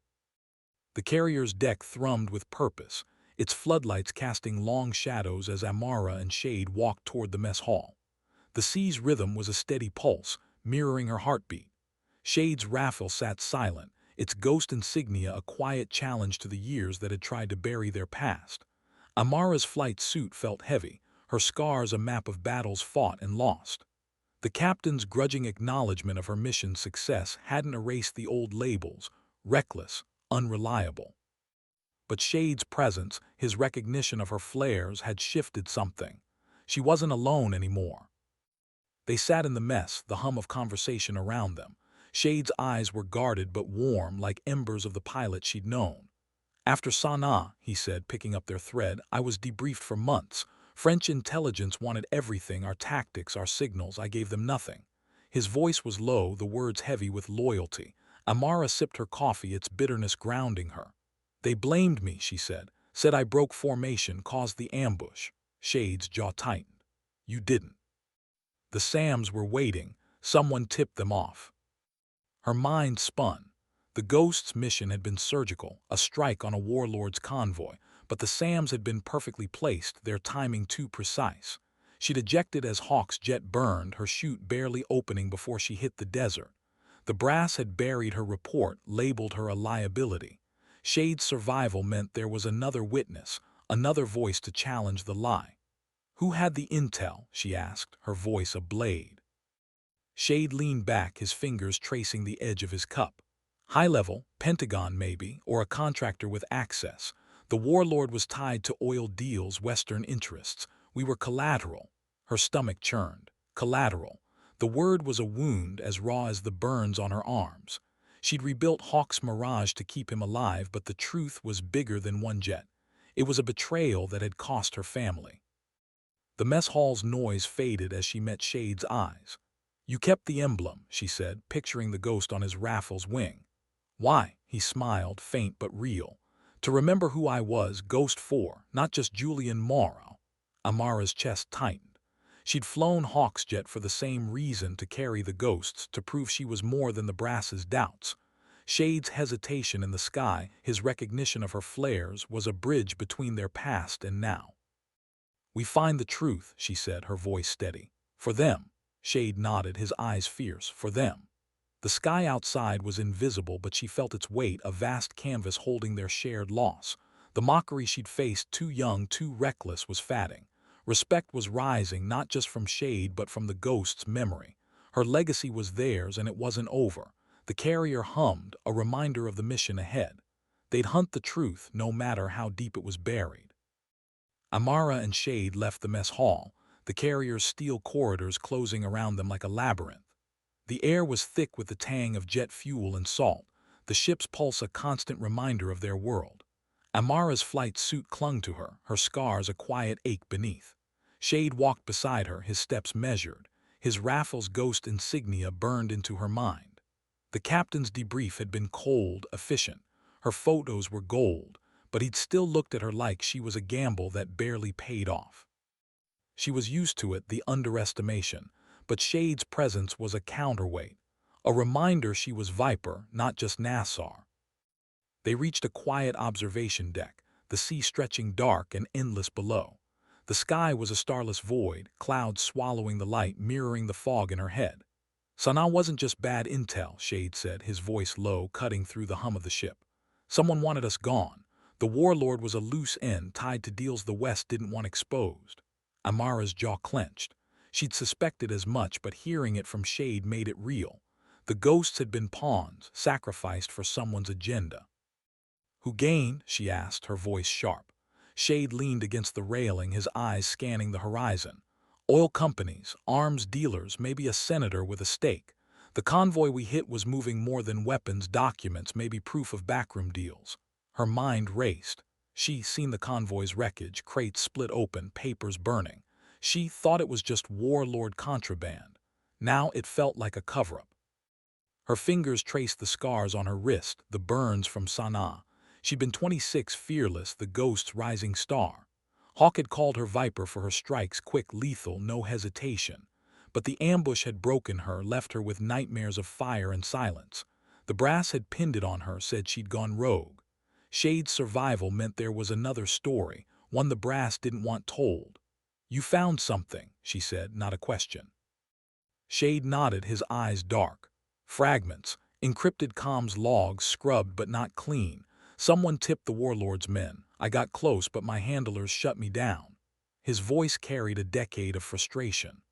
The carrier's deck thrummed with purpose, its floodlights casting long shadows as Amara and Shade walked toward the mess hall. The sea's rhythm was a steady pulse, mirroring her heartbeat. Shade's Rafale sat silent, its ghost insignia a quiet challenge to the years that had tried to bury their past. Amara's flight suit felt heavy, her scars a map of battles fought and lost. The captain's grudging acknowledgement of her mission's success hadn't erased the old labels: reckless, unreliable. But Shade's presence, his recognition of her flares, had shifted something. She wasn't alone anymore. They sat in the mess, the hum of conversation around them. Shade's eyes were guarded but warm, like embers of the pilot she'd known. "After Sanaa," he said, picking up their thread, "I was debriefed for months. French intelligence wanted everything, our tactics, our signals. I gave them nothing." His voice was low, the words heavy with loyalty. Amara sipped her coffee, its bitterness grounding her. "They blamed me," she said I broke formation, caused the ambush." Shade's jaw tightened. "You didn't." The Sams were waiting. Someone tipped them off. Her mind spun. The Ghost's mission had been surgical, a strike on a warlord's convoy, but the Sams had been perfectly placed, their timing too precise. She'd ejected as Hawk's jet burned, her chute barely opening before she hit the desert. The brass had buried her report, labeled her a liability. Shade's survival meant there was another witness, another voice to challenge the lie. "Who had the intel?" she asked, her voice a blade. Shade leaned back, his fingers tracing the edge of his cup. "High level, Pentagon maybe, or a contractor with access. The warlord was tied to oil deals, Western interests. We were collateral." Her stomach churned. Collateral. The word was a wound, as raw as the burns on her arms. She'd rebuilt Hawk's Mirage to keep him alive, but the truth was bigger than one jet. It was a betrayal that had cost her family. The mess hall's noise faded as she met Shade's eyes. "You kept the emblem," she said, picturing the ghost on his Rafale's wing. "Why?" He smiled, faint but real. "To remember who I was, Ghost 4, not just Julian Morrow." Amara's chest tightened. She'd flown Hawk's jet for the same reason, to carry the ghosts, to prove she was more than the brass's doubts. Shade's hesitation in the sky, his recognition of her flares, was a bridge between their past and now. "We find the truth," she said, her voice steady. "For them." Shade nodded, his eyes fierce. "For them." The sky outside was invisible, but she felt its weight, a vast canvas holding their shared loss. The mockery she'd faced, too young, too reckless, was fading. Respect was rising, not just from Shade, but from the ghost's memory. Her legacy was theirs, and it wasn't over. The carrier hummed, a reminder of the mission ahead. They'd hunt the truth, no matter how deep it was buried. Amara and Shade left the mess hall, the carrier's steel corridors closing around them like a labyrinth. The air was thick with the tang of jet fuel and salt, the ship's pulse a constant reminder of their world. Amara's flight suit clung to her, her scars a quiet ache beneath. Shade walked beside her, his steps measured. His Rafales ghost insignia burned into her mind. The captain's debrief had been cold, efficient. Her photos were gold, but he'd still looked at her like she was a gamble that barely paid off. She was used to it, the underestimation, but Shade's presence was a counterweight, a reminder she was Viper, not just Nassar. They reached a quiet observation deck, the sea stretching dark and endless below. The sky was a starless void, clouds swallowing the light, mirroring the fog in her head. "Sanaa wasn't just bad intel," Shade said, his voice low, cutting through the hum of the ship. "Someone wanted us gone. The warlord was a loose end tied to deals the West didn't want exposed." Amara's jaw clenched. She'd suspected as much, but hearing it from Shade made it real. The ghosts had been pawns, sacrificed for someone's agenda. "Who gained?" she asked, her voice sharp. Shade leaned against the railing, his eyes scanning the horizon. "Oil companies, arms dealers, maybe a senator with a stake. The convoy we hit was moving more than weapons, documents, maybe proof of backroom deals." Her mind raced. She seen the convoy's wreckage, crates split open, papers burning. She thought it was just warlord contraband. Now it felt like a cover-up. Her fingers traced the scars on her wrist, the burns from Sanaa. She'd been 26, fearless, the ghost's rising star. Hawk had called her Viper for her strikes, quick, lethal, no hesitation. But the ambush had broken her, left her with nightmares of fire and silence. The brass had pinned it on her, said she'd gone rogue. Shade's survival meant there was another story, one the brass didn't want told. "You found something," she said, not a question. Shade nodded, his eyes dark. "Fragments, encrypted comms logs, scrubbed but not clean. Someone tipped the warlord's men. I got close, but my handlers shut me down." His voice carried a decade of frustration.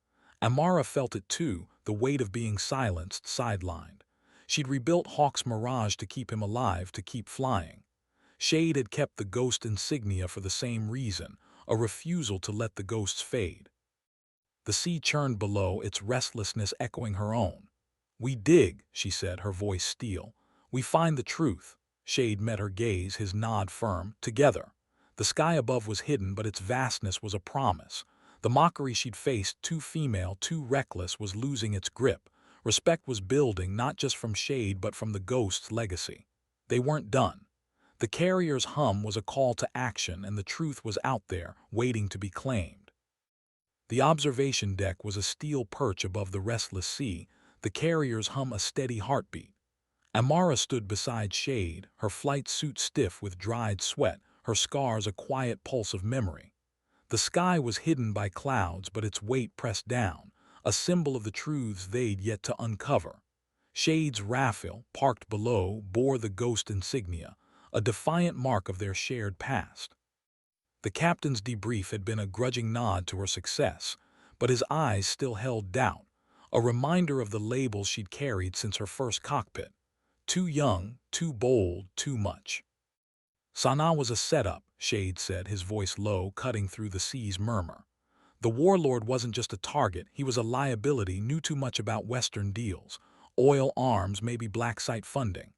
Amara felt it too, the weight of being silenced, sidelined. She'd rebuilt Hawk's Mirage to keep him alive, to keep flying. Shade had kept the ghost insignia for the same reason, a refusal to let the ghosts fade. The sea churned below, its restlessness echoing her own. "We dig," she said, her voice steel. "We find the truth." Shade met her gaze, his nod firm. "Together." The sky above was hidden, but its vastness was a promise. The mockery she'd faced, too female, too reckless, was losing its grip. Respect was building, not just from Shade, but from the ghost's legacy. They weren't done. The carrier's hum was a call to action, and the truth was out there, waiting to be claimed. The observation deck was a steel perch above the restless sea, the carrier's hum a steady heartbeat. Amara stood beside Shade, her flight suit stiff with dried sweat, her scars a quiet pulse of memory. The sky was hidden by clouds, but its weight pressed down, a symbol of the truths they'd yet to uncover. Shade's Rafale, parked below, bore the ghost insignia, a defiant mark of their shared past. The captain's debrief had been a grudging nod to her success, but his eyes still held doubt, a reminder of the labels she'd carried since her first cockpit. Too young, too bold, too much. "Sanaa was a setup," Shade said, his voice low, cutting through the sea's murmur. "The warlord wasn't just a target, he was a liability, knew too much about Western deals. Oil, arms, maybe black site funding."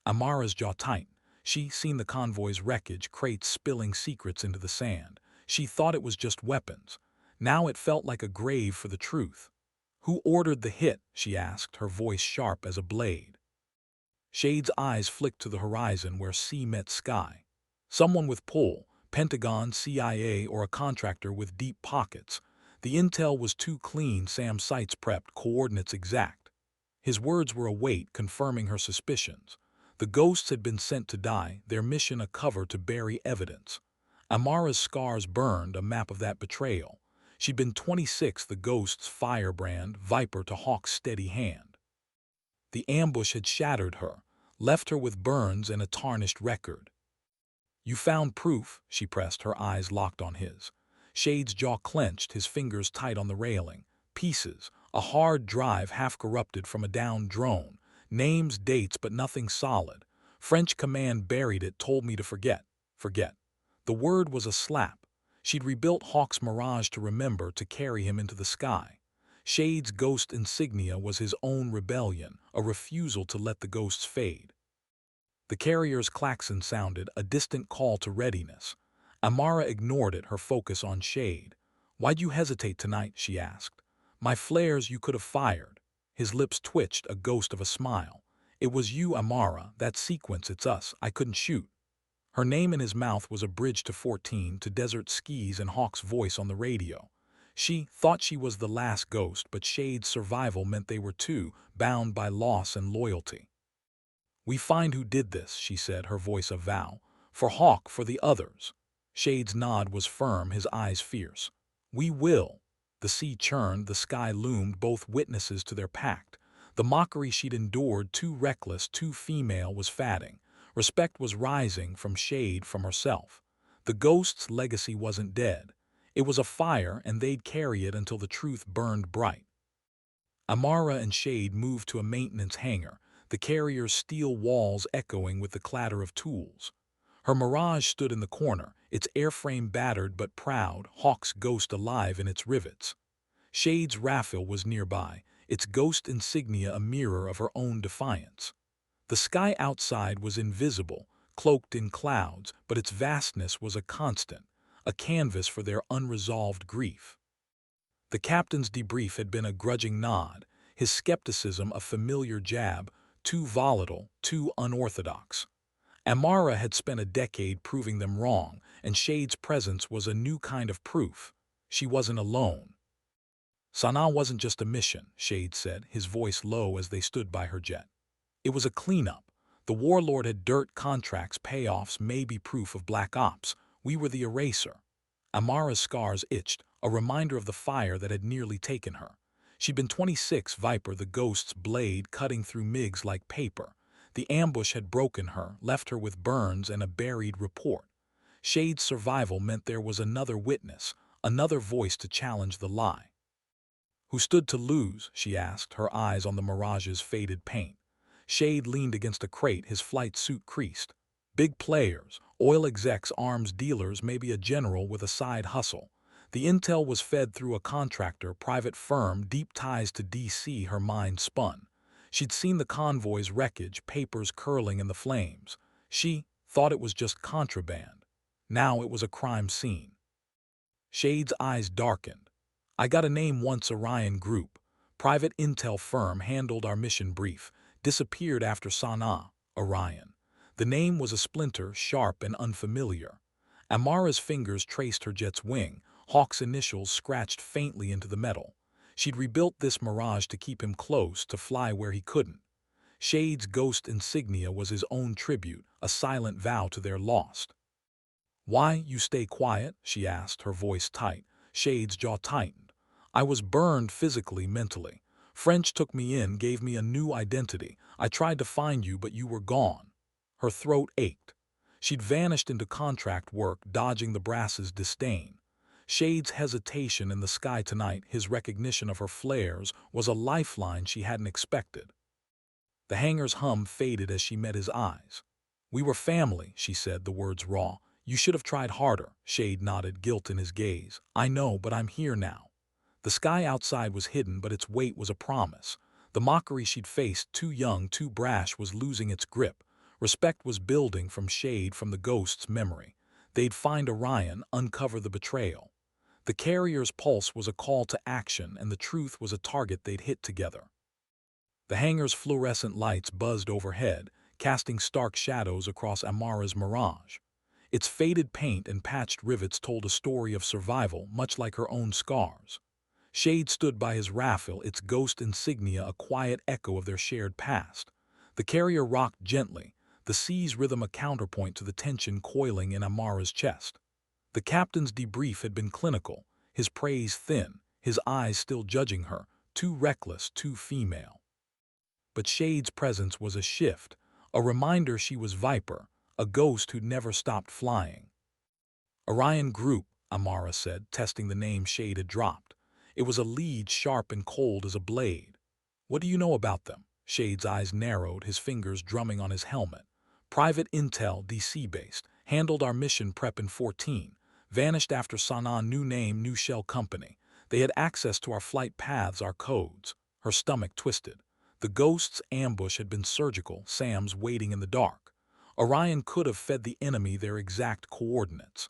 Amara's jaw tightened. She seen the convoy's wreckage, crates spilling secrets into the sand. She thought it was just weapons. Now it felt like a grave for the truth. "Who ordered the hit?" she asked, her voice sharp as a blade. Shade's eyes flicked to the horizon where sea met sky. "Someone with pull, Pentagon, CIA, or a contractor with deep pockets. The intel was too clean, Sam's sights prepped, coordinates exact. His words were a weight, confirming her suspicions. The ghosts had been sent to die, their mission a cover to bury evidence. Amara's scars burned, a map of that betrayal. She'd been 26, the ghost's firebrand, viper to Hawk's steady hand. The ambush had shattered her, left her with burns and a tarnished record. "You found proof?" she pressed, her eyes locked on his. Shade's jaw clenched, his fingers tight on the railing. Pieces, a hard drive half-corrupted from a downed drone. Names, dates, but nothing solid. French command buried it, told me to forget. Forget. The word was a slap. She'd rebuilt Hawk's Mirage to remember, to carry him into the sky. Shade's ghost insignia was his own rebellion, a refusal to let the ghosts fade. The carrier's klaxon sounded, a distant call to readiness. Amara ignored it, her focus on Shade. "Why'd you hesitate tonight?" she asked. "My flares you could have fired." His lips twitched, a ghost of a smile. "It was you, Amara, that sequence, it's us, I couldn't shoot." Her name in his mouth was a bridge to 14, to desert skis and Hawk's voice on the radio. She thought she was the last ghost, but Shade's survival meant they were too, bound by loss and loyalty. "We find who did this," she said, her voice a vow. "For Hawk, for the others." Shade's nod was firm, his eyes fierce. "We will." The sea churned, the sky loomed, both witnesses to their pact. The mockery she'd endured, too reckless, too female, was fading. Respect was rising, from Shade, from herself. The ghost's legacy wasn't dead. It was a fire, and they'd carry it until the truth burned bright. Amara and Shade moved to a maintenance hangar, the carrier's steel walls echoing with the clatter of tools. Her Mirage stood in the corner, its airframe battered but proud, Hawk's ghost alive in its rivets. Shade's Rafale was nearby, its ghost insignia a mirror of her own defiance. The sky outside was invisible, cloaked in clouds, but its vastness was a constant, a canvas for their unresolved grief. The captain's debrief had been a grudging nod, his skepticism a familiar jab, too volatile, too unorthodox. Amara had spent a decade proving them wrong, and Shade's presence was a new kind of proof. She wasn't alone. "Sanaa wasn't just a mission," Shade said, his voice low as they stood by her jet. "It was a cleanup. The warlord had dirt, contracts, payoffs, maybe proof of black ops. We were the eraser." Amara's scars itched, a reminder of the fire that had nearly taken her. She'd been 26, Viper, the ghost's blade cutting through MiGs like paper. The ambush had broken her, left her with burns and a buried report. Shade's survival meant there was another witness, another voice to challenge the lie. "Who stood to lose?" she asked, her eyes on the Mirage's faded paint. Shade leaned against a crate, his flight suit creased. "Big players, oil execs, arms dealers, maybe a general with a side hustle. The intel was fed through a contractor, private firm, deep ties to DC." Her mind spun. She'd seen the convoy's wreckage, papers curling in the flames. She thought it was just contraband. Now it was a crime scene. Shade's eyes darkened. "I got a name once, Orion Group. Private intel firm, handled our mission brief. Disappeared after Sanaa." Orion. The name was a splinter, sharp and unfamiliar. Amara's fingers traced her jet's wing, Hawk's initials scratched faintly into the metal. She'd rebuilt this Mirage to keep him close, to fly where he couldn't. Shade's ghost insignia was his own tribute, a silent vow to their lost. "Why you stay quiet?" she asked, her voice tight. Shade's jaw tightened. "I was burned physically, mentally. French took me in, gave me a new identity. I tried to find you, but you were gone." Her throat ached. She'd vanished into contract work, dodging the brass's disdain. Shade's hesitation in the sky tonight, his recognition of her flares, was a lifeline she hadn't expected. The hangar's hum faded as she met his eyes. "We were family," she said, the words raw. "You should have tried harder." Shade nodded, guilt in his gaze. "I know, but I'm here now." The sky outside was hidden, but its weight was a promise. The mockery she'd faced, too young, too brash, was losing its grip. Respect was building, from Shade, from the ghost's memory. They'd find Orion, uncover the betrayal. The carrier's pulse was a call to action, and the truth was a target they'd hit together. The hangar's fluorescent lights buzzed overhead, casting stark shadows across Amara's Mirage. Its faded paint and patched rivets told a story of survival, much like her own scars. Shade stood by his Rafale, its ghost insignia a quiet echo of their shared past. The carrier rocked gently, the sea's rhythm a counterpoint to the tension coiling in Amara's chest. The captain's debrief had been clinical, his praise thin, his eyes still judging her, too reckless, too female. But Shade's presence was a shift, a reminder she was Viper, a ghost who'd never stopped flying. Orion Group, Amara said, testing the name Shade had dropped. It was a lead sharp and cold as a blade. What do you know about them? Shade's eyes narrowed, his fingers drumming on his helmet. Private intel, DC-based, handled our mission prep in 14, vanished after Sanaa, new name, new shell company. They had access to our flight paths, our codes. Her stomach twisted. The ghost's ambush had been surgical, Sam's waiting in the dark. Orion could have fed the enemy their exact coordinates.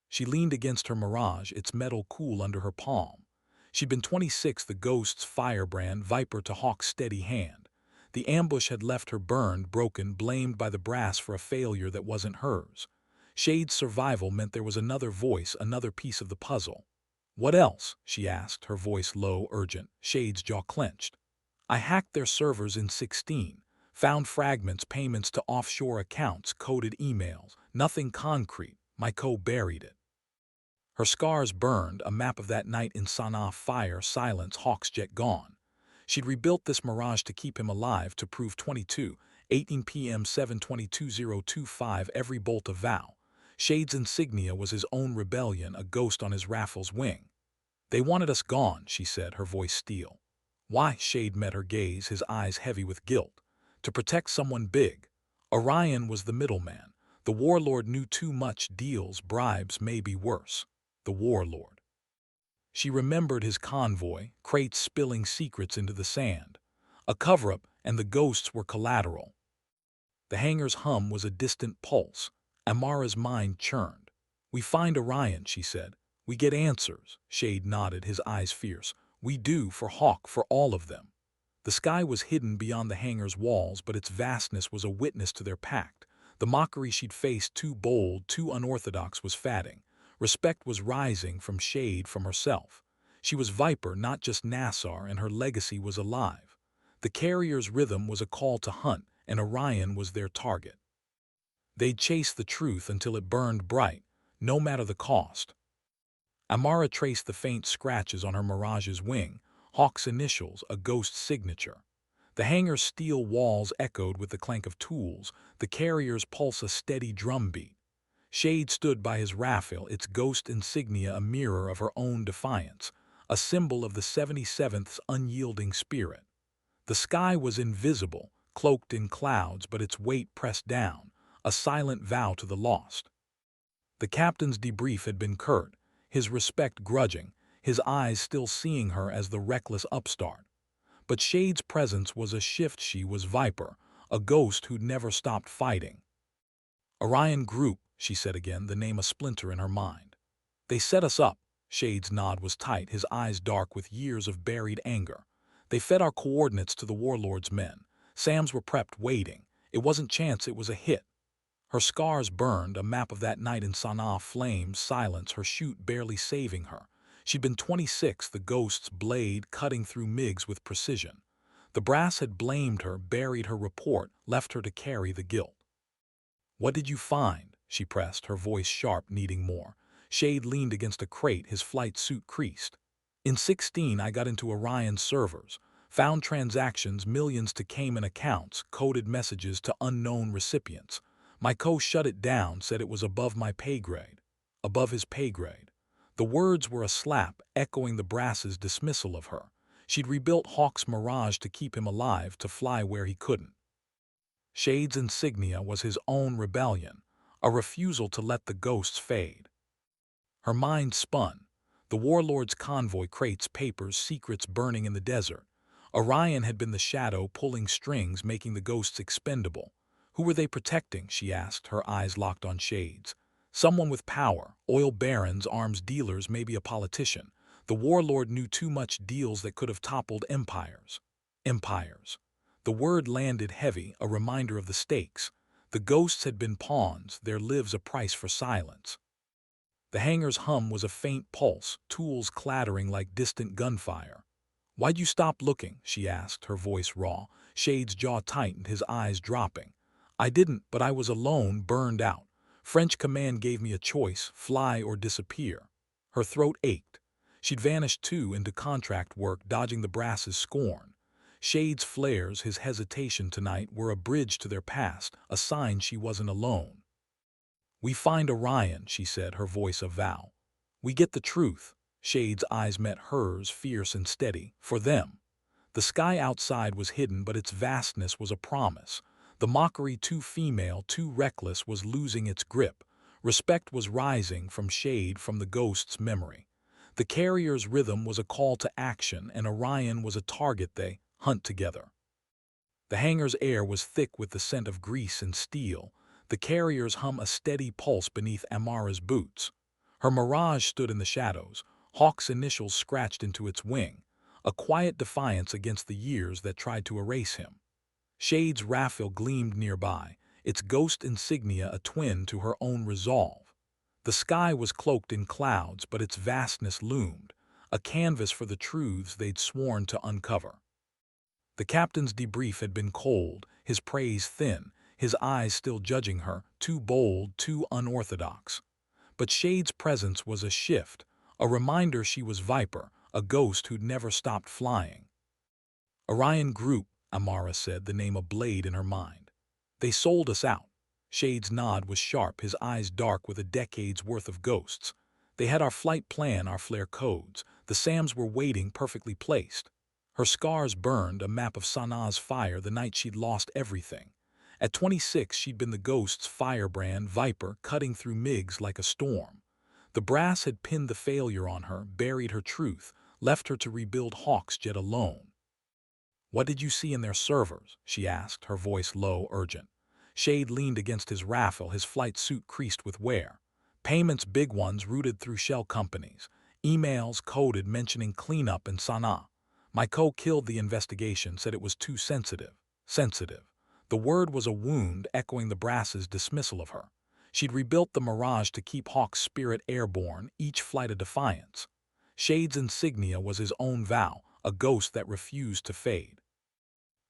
She leaned against her Mirage, its metal cool under her palm. She'd been 26, the ghost's firebrand, Viper to Hawk's steady hand. The ambush had left her burned, broken, blamed by the brass for a failure that wasn't hers. Shade's survival meant there was another voice, another piece of the puzzle. What else? She asked, her voice low, urgent. Shade's jaw clenched. I hacked their servers in 16, found fragments, payments to offshore accounts, coded emails, nothing concrete. My buried it. Her scars burned, a map of that night in Sanaa, fire, silence, Hawk's jet gone. She'd rebuilt this Mirage to keep him alive, to prove 18 p.m. 7/22/025, every bolt a vow. Shade's insignia was his own rebellion, a ghost on his Rafale's wing. They wanted us gone, she said, her voice steel. Why? Shade met her gaze, his eyes heavy with guilt. To protect someone big. Orion was the middleman. The warlord knew too much, deals, bribes, maybe worse. The warlord. She remembered his convoy, crates spilling secrets into the sand. A cover-up, and the ghosts were collateral. The hangar's hum was a distant pulse. Amara's mind churned. We find Orion, she said. We get answers. Shade nodded, his eyes fierce. We do, for Hawk, for all of them. The sky was hidden beyond the hangar's walls, but its vastness was a witness to their pact. The mockery she'd faced, too bold, too unorthodox, was fatting. Respect was rising from Shade, from herself. She was Viper, not just Nassar, and her legacy was alive. The carrier's rhythm was a call to hunt, and Orion was their target. They'd chase the truth until it burned bright, no matter the cost. Amara traced the faint scratches on her Mirage's wing, Hawk's initials, a ghost's signature. The hangar's steel walls echoed with the clank of tools, the carrier's pulse a steady drumbeat. Shade stood by his Rafale, its ghost insignia a mirror of her own defiance, a symbol of the 77th's unyielding spirit. The sky was invisible, cloaked in clouds, but its weight pressed down, a silent vow to the lost. The captain's debrief had been curt, his respect grudging, his eyes still seeing her as the reckless upstart. But Shade's presence was a shift. She was Viper, a ghost who'd never stopped fighting. Orion Group, she said again, the name a splinter in her mind. They set us up. Shade's nod was tight, his eyes dark with years of buried anger. They fed our coordinates to the warlord's men. Sam's were prepped, waiting. It wasn't chance, it was a hit. Her scars burned, a map of that night in Sanaa, flames, silence, her chute barely saving her. She'd been 26, the ghost's blade cutting through MiGs with precision. The brass had blamed her, buried her report, left her to carry the guilt. What did you find? She pressed, her voice sharp, needing more. Shade leaned against a crate, his flight suit creased. In 16, I got into Orion's servers, found transactions, millions to Cayman accounts, coded messages to unknown recipients. My shut it down, said it was above my pay grade. Above his pay grade. The words were a slap, echoing the brass's dismissal of her. She'd rebuilt Hawk's Mirage to keep him alive, to fly where he couldn't. Shade's insignia was his own rebellion, a refusal to let the ghosts fade. Her mind spun. The warlord's convoy, crates, papers, secrets burning in the desert. Orion had been the shadow pulling strings, making the ghosts expendable. Who were they protecting? She asked, her eyes locked on Shade's. Someone with power, oil barons, arms dealers, maybe a politician. The warlord knew too much, deals that could have toppled empires. Empires. The word landed heavy, a reminder of the stakes. The ghosts had been pawns, their lives a price for silence. The hangar's hum was a faint pulse, tools clattering like distant gunfire. "Why'd you stop looking?" she asked, her voice raw. Shade's jaw tightened, his eyes dropping. "I didn't, but I was alone, burned out. French command gave me a choice, fly or disappear." Her throat ached. She'd vanished too into contract work, dodging the brass's scorn. Shade's flares, his hesitation tonight, were a bridge to their past, a sign she wasn't alone. "We find Orion," she said, her voice a vow. "We get the truth." Shade's eyes met hers, fierce and steady. "For them." The sky outside was hidden, but its vastness was a promise. The mockery, too female, too reckless, was losing its grip. Respect was rising from Shade, from the ghost's memory. The carrier's rhythm was a call to action, and Orion was a target they hunt together. The hangar's air was thick with the scent of grease and steel. The carrier's hum a steady pulse beneath Amara's boots. Her Mirage stood in the shadows, Hawk's initials scratched into its wing, a quiet defiance against the years that tried to erase him. Shade's Rafale gleamed nearby, its ghost insignia a twin to her own resolve. The sky was cloaked in clouds, but its vastness loomed, a canvas for the truths they'd sworn to uncover. The captain's debrief had been cold, his praise thin, his eyes still judging her, too bold, too unorthodox. But Shade's presence was a shift, a reminder she was Viper, a ghost who'd never stopped flying. "Orion Group," Amara said, the name a blade in her mind. "They sold us out." Shade's nod was sharp, his eyes dark with a decade's worth of ghosts. "They had our flight plan, our flare codes. The SAMs were waiting, perfectly placed." Her scars burned, a map of Sanaa's fire the night she'd lost everything. At 26, she'd been the ghost's firebrand, Viper, cutting through MiGs like a storm. The brass had pinned the failure on her, buried her truth, left her to rebuild Hawk's jet alone. "What did you see in their servers?" she asked, her voice low, urgent. Shade leaned against his Rafale, his flight suit creased with wear. "Payments, big ones, routed through shell companies. Emails coded mentioning cleanup in Sanaa. My co-killed the investigation, said it was too sensitive." Sensitive. The word was a wound, echoing the brass's dismissal of her. She'd rebuilt the Mirage to keep Hawk's spirit airborne, each flight a defiance. Shade's insignia was his own vow, a ghost that refused to fade.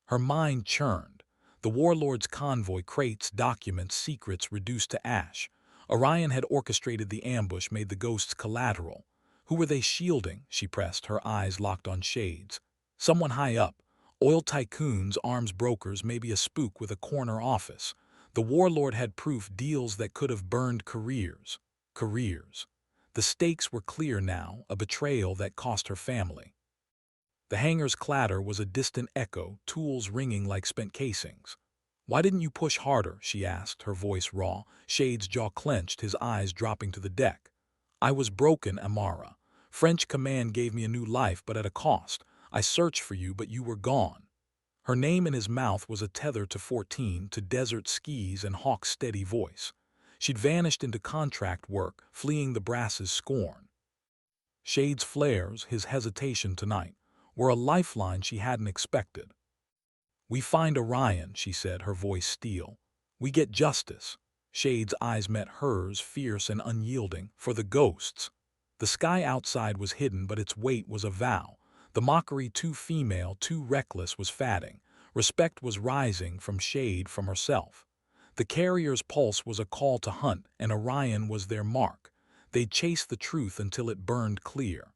Her mind churned. The warlord's convoy, crates, documents, secrets reduced to ash. Orion had orchestrated the ambush, made the ghosts collateral. Who were they shielding? She pressed, her eyes locked on Shade's. Someone high up. Oil tycoons, arms brokers, maybe a spook with a corner office. The warlord had proof, deals that could have burned careers. Careers. The stakes were clear now, a betrayal that cost her family. The hangar's clatter was a distant echo, tools ringing like spent casings. "Why didn't you push harder?" she asked, her voice raw. Shade's jaw clenched, his eyes dropping to the deck. "I was broken, Amara. French command gave me a new life, but at a cost. I searched for you, but you were gone." Her name in his mouth was a tether to 14, to desert skis and Hawk's steady voice. She'd vanished into contract work, fleeing the brass's scorn. Shade's flares, his hesitation tonight, were a lifeline she hadn't expected. "We find Orion," she said, her voice steel. "We get justice." Shade's eyes met hers, fierce and unyielding, for the ghosts. The sky outside was hidden, but its weight was a vow. The mockery, too female, too reckless, was fatting. Respect was rising from Shade, from herself. The carrier's pulse was a call to hunt, and Orion was their mark. They'd chase the truth until it burned clear.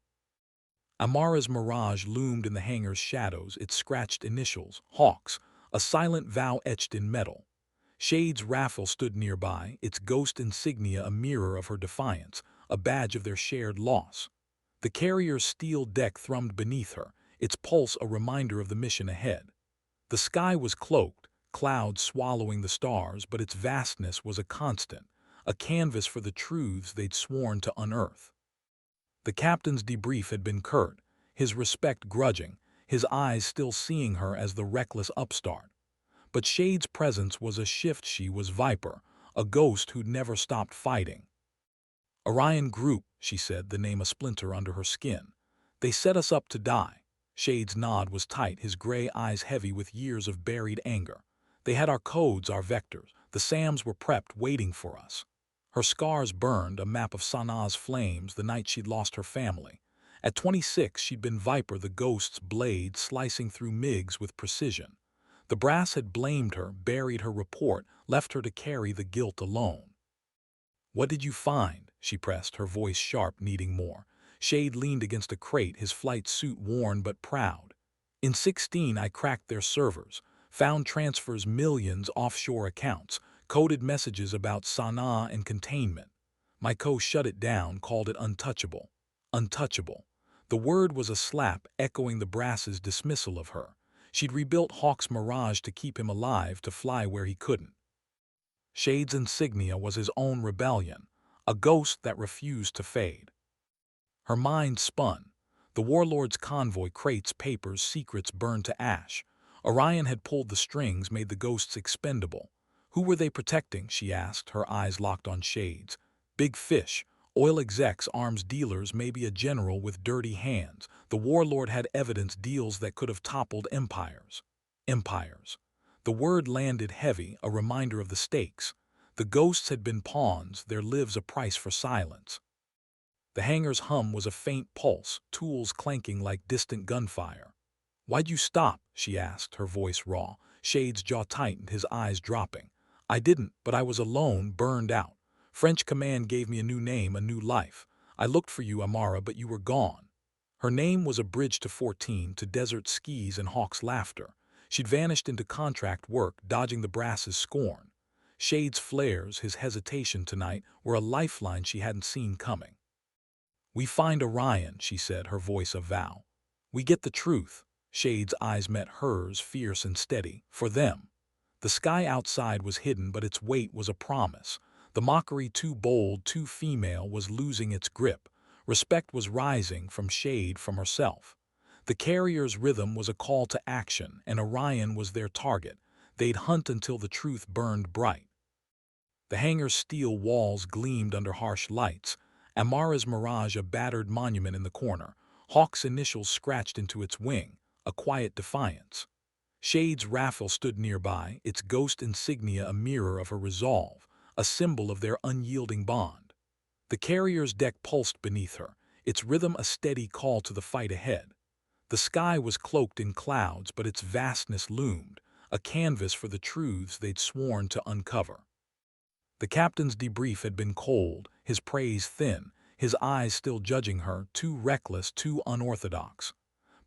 Amara's Mirage loomed in the hangar's shadows, its scratched initials, Hawks, a silent vow etched in metal. Shade's Rafale stood nearby, its ghost insignia a mirror of her defiance, a badge of their shared loss. The carrier's steel deck thrummed beneath her, its pulse a reminder of the mission ahead. The sky was cloaked, clouds swallowing the stars, but its vastness was a constant, a canvas for the truths they'd sworn to unearth. The captain's debrief had been curt, his respect grudging, his eyes still seeing her as the reckless upstart. But Shade's presence was a shift. She was Viper, a ghost who'd never stopped fighting. "Orion Group," she said, the name a splinter under her skin. "They set us up to die." Shade's nod was tight, his gray eyes heavy with years of buried anger. "They had our codes, our vectors. The SAMs were prepped, waiting for us." Her scars burned a map of Sanaa's flames the night she'd lost her family. At 26, she'd been Viper, the ghost's blade slicing through MiGs with precision. The brass had blamed her, buried her report, left her to carry the guilt alone. "What did you find?" she pressed, her voice sharp, needing more. Shade leaned against a crate, his flight suit worn but proud. "In 16, I cracked their servers, found transfers, millions, offshore accounts, coded messages about Sanaa and containment. My co shut it down, called it untouchable. Untouchable." The word was a slap, echoing the brass's dismissal of her. She'd rebuilt Hawk's Mirage to keep him alive, to fly where he couldn't. Shade's insignia was his own rebellion, a ghost that refused to fade. Her mind spun. The warlord's convoy, crates, papers, secrets burned to ash. Orion had pulled the strings, made the ghosts expendable. Who were they protecting, she asked, her eyes locked on Shade's. Big fish, oil execs, arms dealers, maybe a general with dirty hands. The warlord had evidence, deals that could have toppled empires. Empires. The word landed heavy, a reminder of the stakes. The ghosts had been pawns, their lives a price for silence. The hangar's hum was a faint pulse, tools clanking like distant gunfire. "Why'd you stop?" she asked, her voice raw. Shade's jaw tightened, his eyes dropping. "I didn't, but I was alone, burned out. French command gave me a new name, a new life. I looked for you, Amara, but you were gone." Her name was a bridge to 14, to desert skis and Hawk's laughter. She'd vanished into contract work, dodging the brass's scorn. Shade's flares, his hesitation tonight, were a lifeline she hadn't seen coming. "We find Orion," she said, her voice a vow. "We get the truth." Shade's eyes met hers, fierce and steady. "For them." The sky outside was hidden, but its weight was a promise. The mockery, too bold, too female, was losing its grip. Respect was rising from Shade, from herself. The carrier's rhythm was a call to action, and Orion was their target. They'd hunt until the truth burned bright. The hangar's steel walls gleamed under harsh lights. Amara's Mirage, a battered monument in the corner. Hawk's initials scratched into its wing, a quiet defiance. Shade's Rafale stood nearby, its ghost insignia a mirror of her resolve, a symbol of their unyielding bond. The carrier's deck pulsed beneath her, its rhythm a steady call to the fight ahead. The sky was cloaked in clouds, but its vastness loomed, a canvas for the truths they'd sworn to uncover. The captain's debrief had been cold, his praise thin, his eyes still judging her, too reckless, too unorthodox.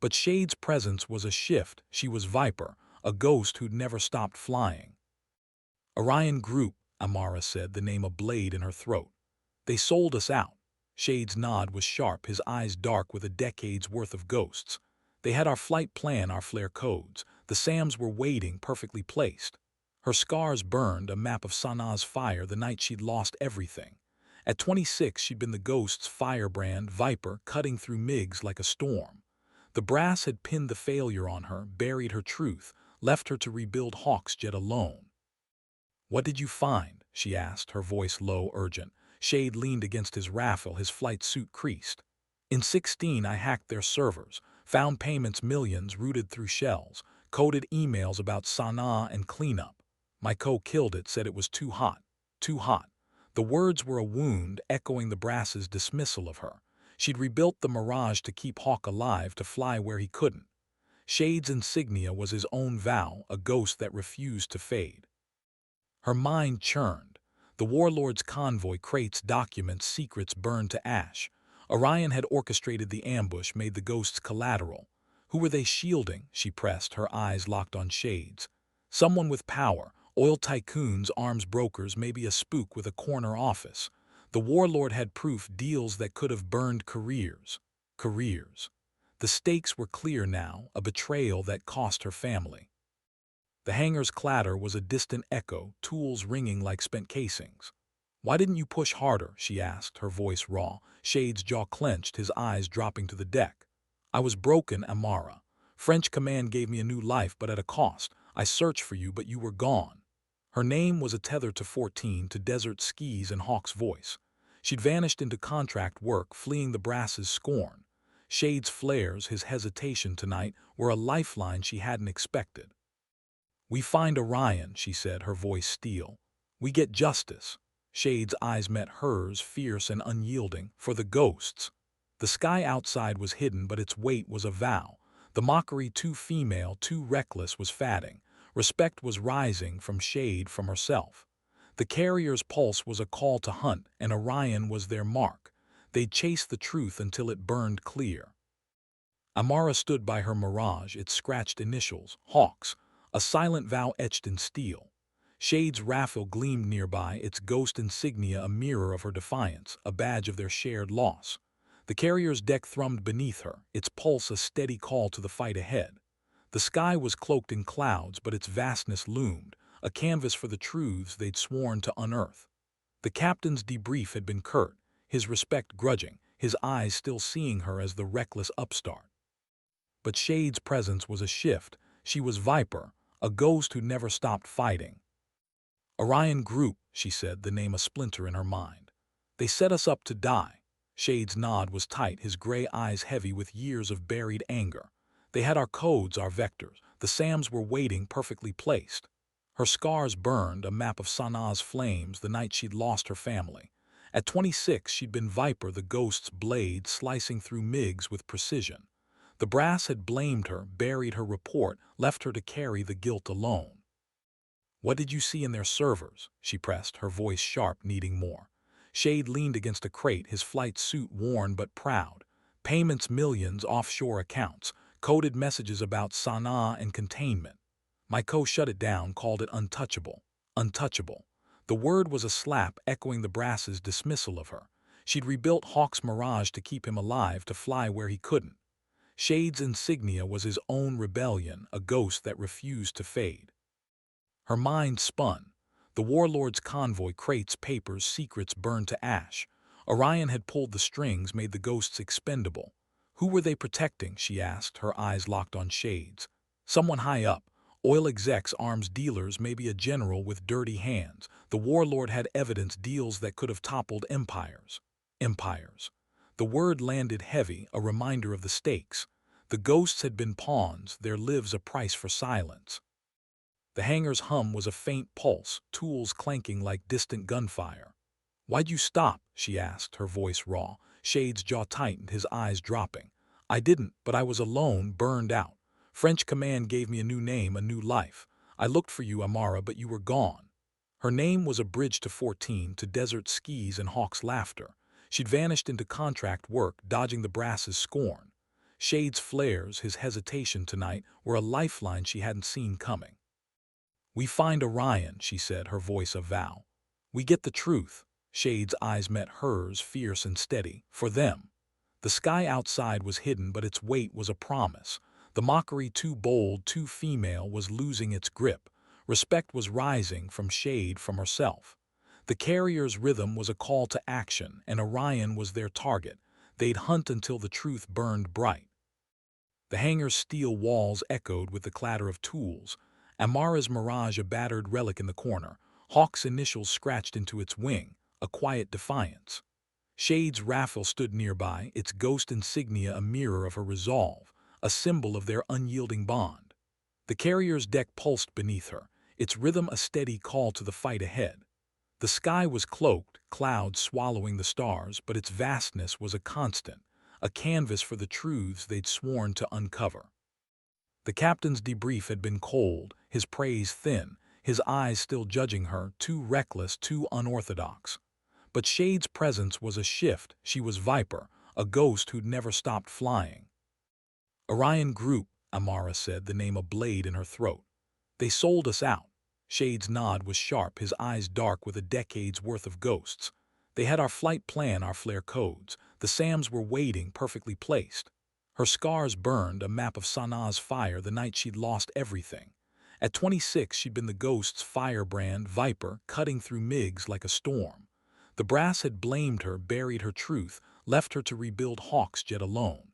But Shade's presence was a shift. She was Viper, a ghost who'd never stopped flying. "Orion Group," Amara said, the name a blade in her throat. "They sold us out." Shade's nod was sharp, his eyes dark with a decade's worth of ghosts. "They had our flight plan, our flare codes. The SAMs were waiting, perfectly placed." Her scars burned, a map of Sanaa's fire the night she'd lost everything. At 26, she'd been the ghost's firebrand, Viper, cutting through MiGs like a storm. The brass had pinned the failure on her, buried her truth, left her to rebuild Hawk's jet alone. "What did you find?" she asked, her voice low, urgent. Shade leaned against his Rafale, his flight suit creased. "In 16, I hacked their servers, found payments, millions routed through shells, coded emails about Sanaa and cleanup. My co-killed it, said it was too hot. Too hot." The words were a wound, echoing the brass's dismissal of her. She'd rebuilt the Mirage to keep Hawk alive, to fly where he couldn't. Shade's insignia was his own vow, a ghost that refused to fade. Her mind churned. The warlord's convoy, crates, documents, secrets burned to ash. Orion had orchestrated the ambush, made the ghosts collateral. Who were they shielding? She pressed, her eyes locked on Shade's. Someone with power. Oil tycoons, arms brokers, maybe a spook with a corner office. The warlord had proof, deals that could have burned careers. Careers. The stakes were clear now, a betrayal that cost her family. The hangar's clatter was a distant echo, tools ringing like spent casings. "Why didn't you push harder?" she asked, her voice raw. Shade's jaw clenched, his eyes dropping to the deck. "I was broken, Amara. French command gave me a new life, but at a cost. I searched for you, but you were gone." Her name was a tether to 14, to desert skis and Hawk's voice. She'd vanished into contract work, fleeing the brass's scorn. Shade's flares, his hesitation tonight, were a lifeline she hadn't expected. "We find Orion," she said, her voice steel. "We get justice." Shade's eyes met hers, fierce and unyielding, for the ghosts. The sky outside was hidden, but its weight was a vow. The mockery, too female, too reckless, was fading. Respect was rising from Shade, from herself. The carrier's pulse was a call to hunt, and Orion was their mark. They'd chase the truth until it burned clear. Amara stood by her mirage, its scratched initials, Hawks, a silent vow etched in steel. Shade's Rafale gleamed nearby, its ghost insignia a mirror of her defiance, a badge of their shared loss. The carrier's deck thrummed beneath her, its pulse a steady call to the fight ahead. The sky was cloaked in clouds, but its vastness loomed, a canvas for the truths they'd sworn to unearth. The captain's debrief had been curt, his respect grudging, his eyes still seeing her as the reckless upstart. But Shade's presence was a shift. She was Viper, a ghost who never stopped fighting. Orion Group, she said, the name a splinter in her mind. They set us up to die. Shade's nod was tight, his gray eyes heavy with years of buried anger. They had our codes, our vectors. The SAMs were waiting, perfectly placed. Her scars burned, a map of Sanaa's flames, the night she'd lost her family. At 26, she'd been Viper, the ghost's blade, slicing through MiGs with precision. The brass had blamed her, buried her report, left her to carry the guilt alone. "What did you see in their servers?" she pressed, her voice sharp, needing more. Shade leaned against a crate, his flight suit worn but proud. Payments millions, offshore accounts, coded messages about Sanaa and containment. My shut it down, called it untouchable. Untouchable. The word was a slap, echoing the brass's dismissal of her. She'd rebuilt Hawk's Mirage to keep him alive, to fly where he couldn't. Shade's insignia was his own rebellion, a ghost that refused to fade. Her mind spun. The warlord's convoy, crates, papers, secrets burned to ash. Orion had pulled the strings, made the ghosts expendable. Who were they protecting, she asked, her eyes locked on Shade's. Someone high up. Oil execs, arms dealers, maybe a general with dirty hands. The warlord had evidence, deals that could have toppled empires. Empires. The word landed heavy, a reminder of the stakes. The ghosts had been pawns, their lives a price for silence. The hangar's hum was a faint pulse, tools clanking like distant gunfire. "Why'd you stop?" she asked, her voice raw. Shade's jaw tightened, his eyes dropping. "I didn't, but I was alone, burned out. French command gave me a new name, a new life. I looked for you, Amara, but you were gone." Her name was a bridge to 14, to desert skis and Hawk's laughter. She'd vanished into contract work, dodging the brass's scorn. Shade's flares, his hesitation tonight, were a lifeline she hadn't seen coming. "We find Orion," she said, her voice a vow. "We get the truth." Shade's eyes met hers, fierce and steady. "For them." The sky outside was hidden, but its weight was a promise. The mockery, too bold, too female, was losing its grip. Respect was rising from Shade, from herself. The carrier's rhythm was a call to action, and Orion was their target. They'd hunt until the truth burned bright. The hangar's steel walls echoed with the clatter of tools. Amara's Mirage, a battered relic in the corner. Hawk's initials scratched into its wing, a quiet defiance. Shade's Rafale stood nearby, its ghost insignia a mirror of her resolve, a symbol of their unyielding bond. The carrier's deck pulsed beneath her, its rhythm a steady call to the fight ahead. The sky was cloaked, clouds swallowing the stars, but its vastness was a constant, a canvas for the truths they'd sworn to uncover. The captain's debrief had been cold, his praise thin, his eyes still judging her, too reckless, too unorthodox. But Shade's presence was a shift. She was Viper, a ghost who'd never stopped flying. "Orion Group," Amara said, the name a blade in her throat. "They sold us out." Shade's nod was sharp, his eyes dark with a decade's worth of ghosts. "They had our flight plan, our flare codes. The SAMs were waiting, perfectly placed." Her scars burned, a map of Sanaa's fire, the night she'd lost everything. At 26, she'd been the ghost's firebrand, Viper, cutting through MiGs like a storm. The brass had blamed her, buried her truth, left her to rebuild Hawk's jet alone.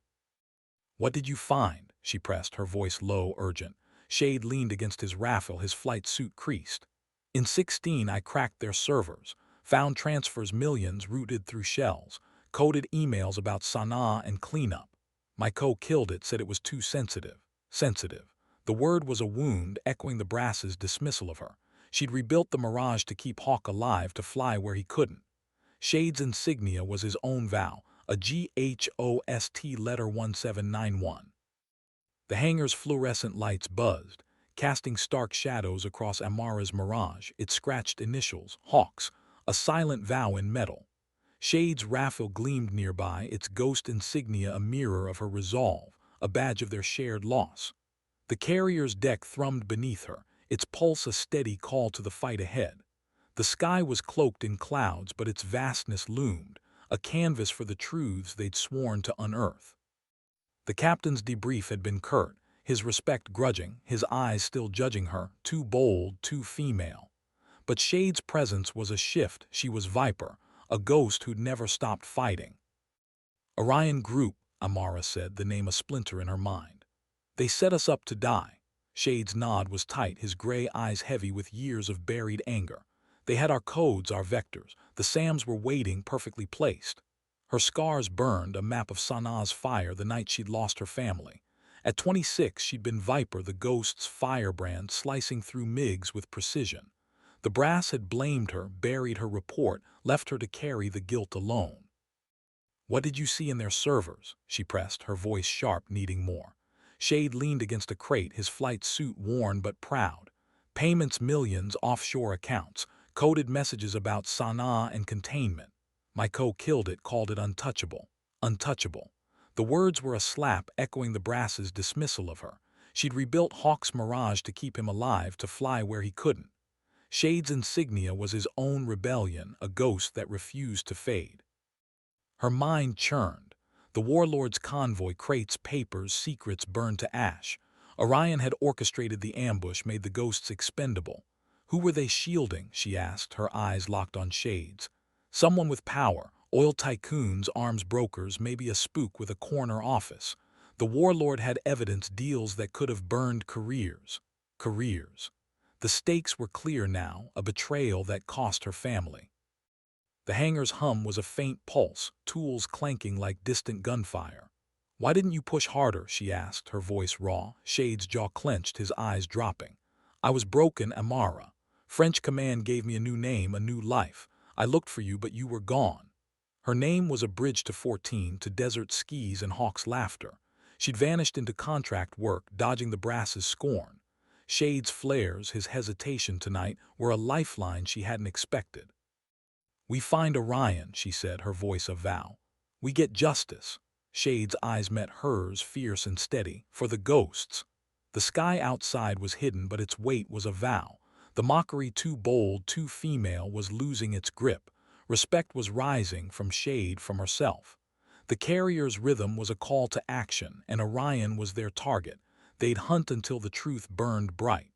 "What did you find?" she pressed, her voice low, urgent. Shade leaned against his Rafale, his flight suit creased. "In 16, I cracked their servers, found transfers, millions routed through shells, coded emails about Sanaa and cleanup. My killed it, said it was too sensitive." Sensitive. The word was a wound, echoing the brass's dismissal of her. She'd rebuilt the Mirage to keep Hawk alive to fly where he couldn't. Shade's insignia was his own vow, a GHOST letter 1791. The hangar's fluorescent lights buzzed, casting stark shadows across Amara's Mirage, its scratched initials, Hawks, a silent vow in metal. Shade's Rafale gleamed nearby, its ghost insignia a mirror of her resolve, a badge of their shared loss. The carrier's deck thrummed beneath her, its pulse a steady call to the fight ahead. The sky was cloaked in clouds, but its vastness loomed, a canvas for the truths they'd sworn to unearth. The captain's debrief had been curt, his respect grudging, his eyes still judging her, too bold, too female. But Shade's presence was a shift. She was Viper, a ghost who'd never stopped fighting. Orion Group, Amara said, the name a splinter in her mind. They set us up to die. Shade's nod was tight, his gray eyes heavy with years of buried anger. They had our codes, our vectors. The SAMs were waiting, perfectly placed. Her scars burned, a map of Sanaa's fire the night she'd lost her family. At 26, she'd been Viper, the ghost's firebrand, slicing through MiGs with precision. The brass had blamed her, buried her report, left her to carry the guilt alone. "What did you see in their servers?" she pressed, her voice sharp, needing more. Shade leaned against a crate, his flight suit worn but proud. Payments millions, offshore accounts, coded messages about Sanaa and containment. My co-killed it, called it untouchable. Untouchable. The words were a slap, echoing the brass's dismissal of her. She'd rebuilt Hawk's Mirage to keep him alive, to fly where he couldn't. Shade's insignia was his own rebellion, a ghost that refused to fade. Her mind churned. The warlord's convoy, crates, papers, secrets burned to ash. Orion had orchestrated the ambush, made the ghosts expendable. Who were they shielding, she asked, her eyes locked on Shade's. Someone with power, oil tycoons, arms brokers, maybe a spook with a corner office. The warlord had evidence, deals that could have burned careers. Careers. The stakes were clear now, a betrayal that cost her family. The hangar's hum was a faint pulse, tools clanking like distant gunfire. "Why didn't you push harder?" she asked, her voice raw. Shade's jaw clenched, his eyes dropping. "I was broken, Amara. French command gave me a new name, a new life. I looked for you, but you were gone." Her name was a bridge to 14, to desert skis and Hawk's laughter. She'd vanished into contract work, dodging the brass's scorn. Shade's flares, his hesitation tonight, were a lifeline she hadn't expected. "We find Orion," she said, her voice a vow. "We get justice." Shade's eyes met hers, fierce and steady. "For the ghosts." The sky outside was hidden, but its weight was a vow. The mockery, too bold, too female, was losing its grip. Respect was rising from Shade, from herself. The carrier's rhythm was a call to action, and Orion was their target. They'd hunt until the truth burned bright.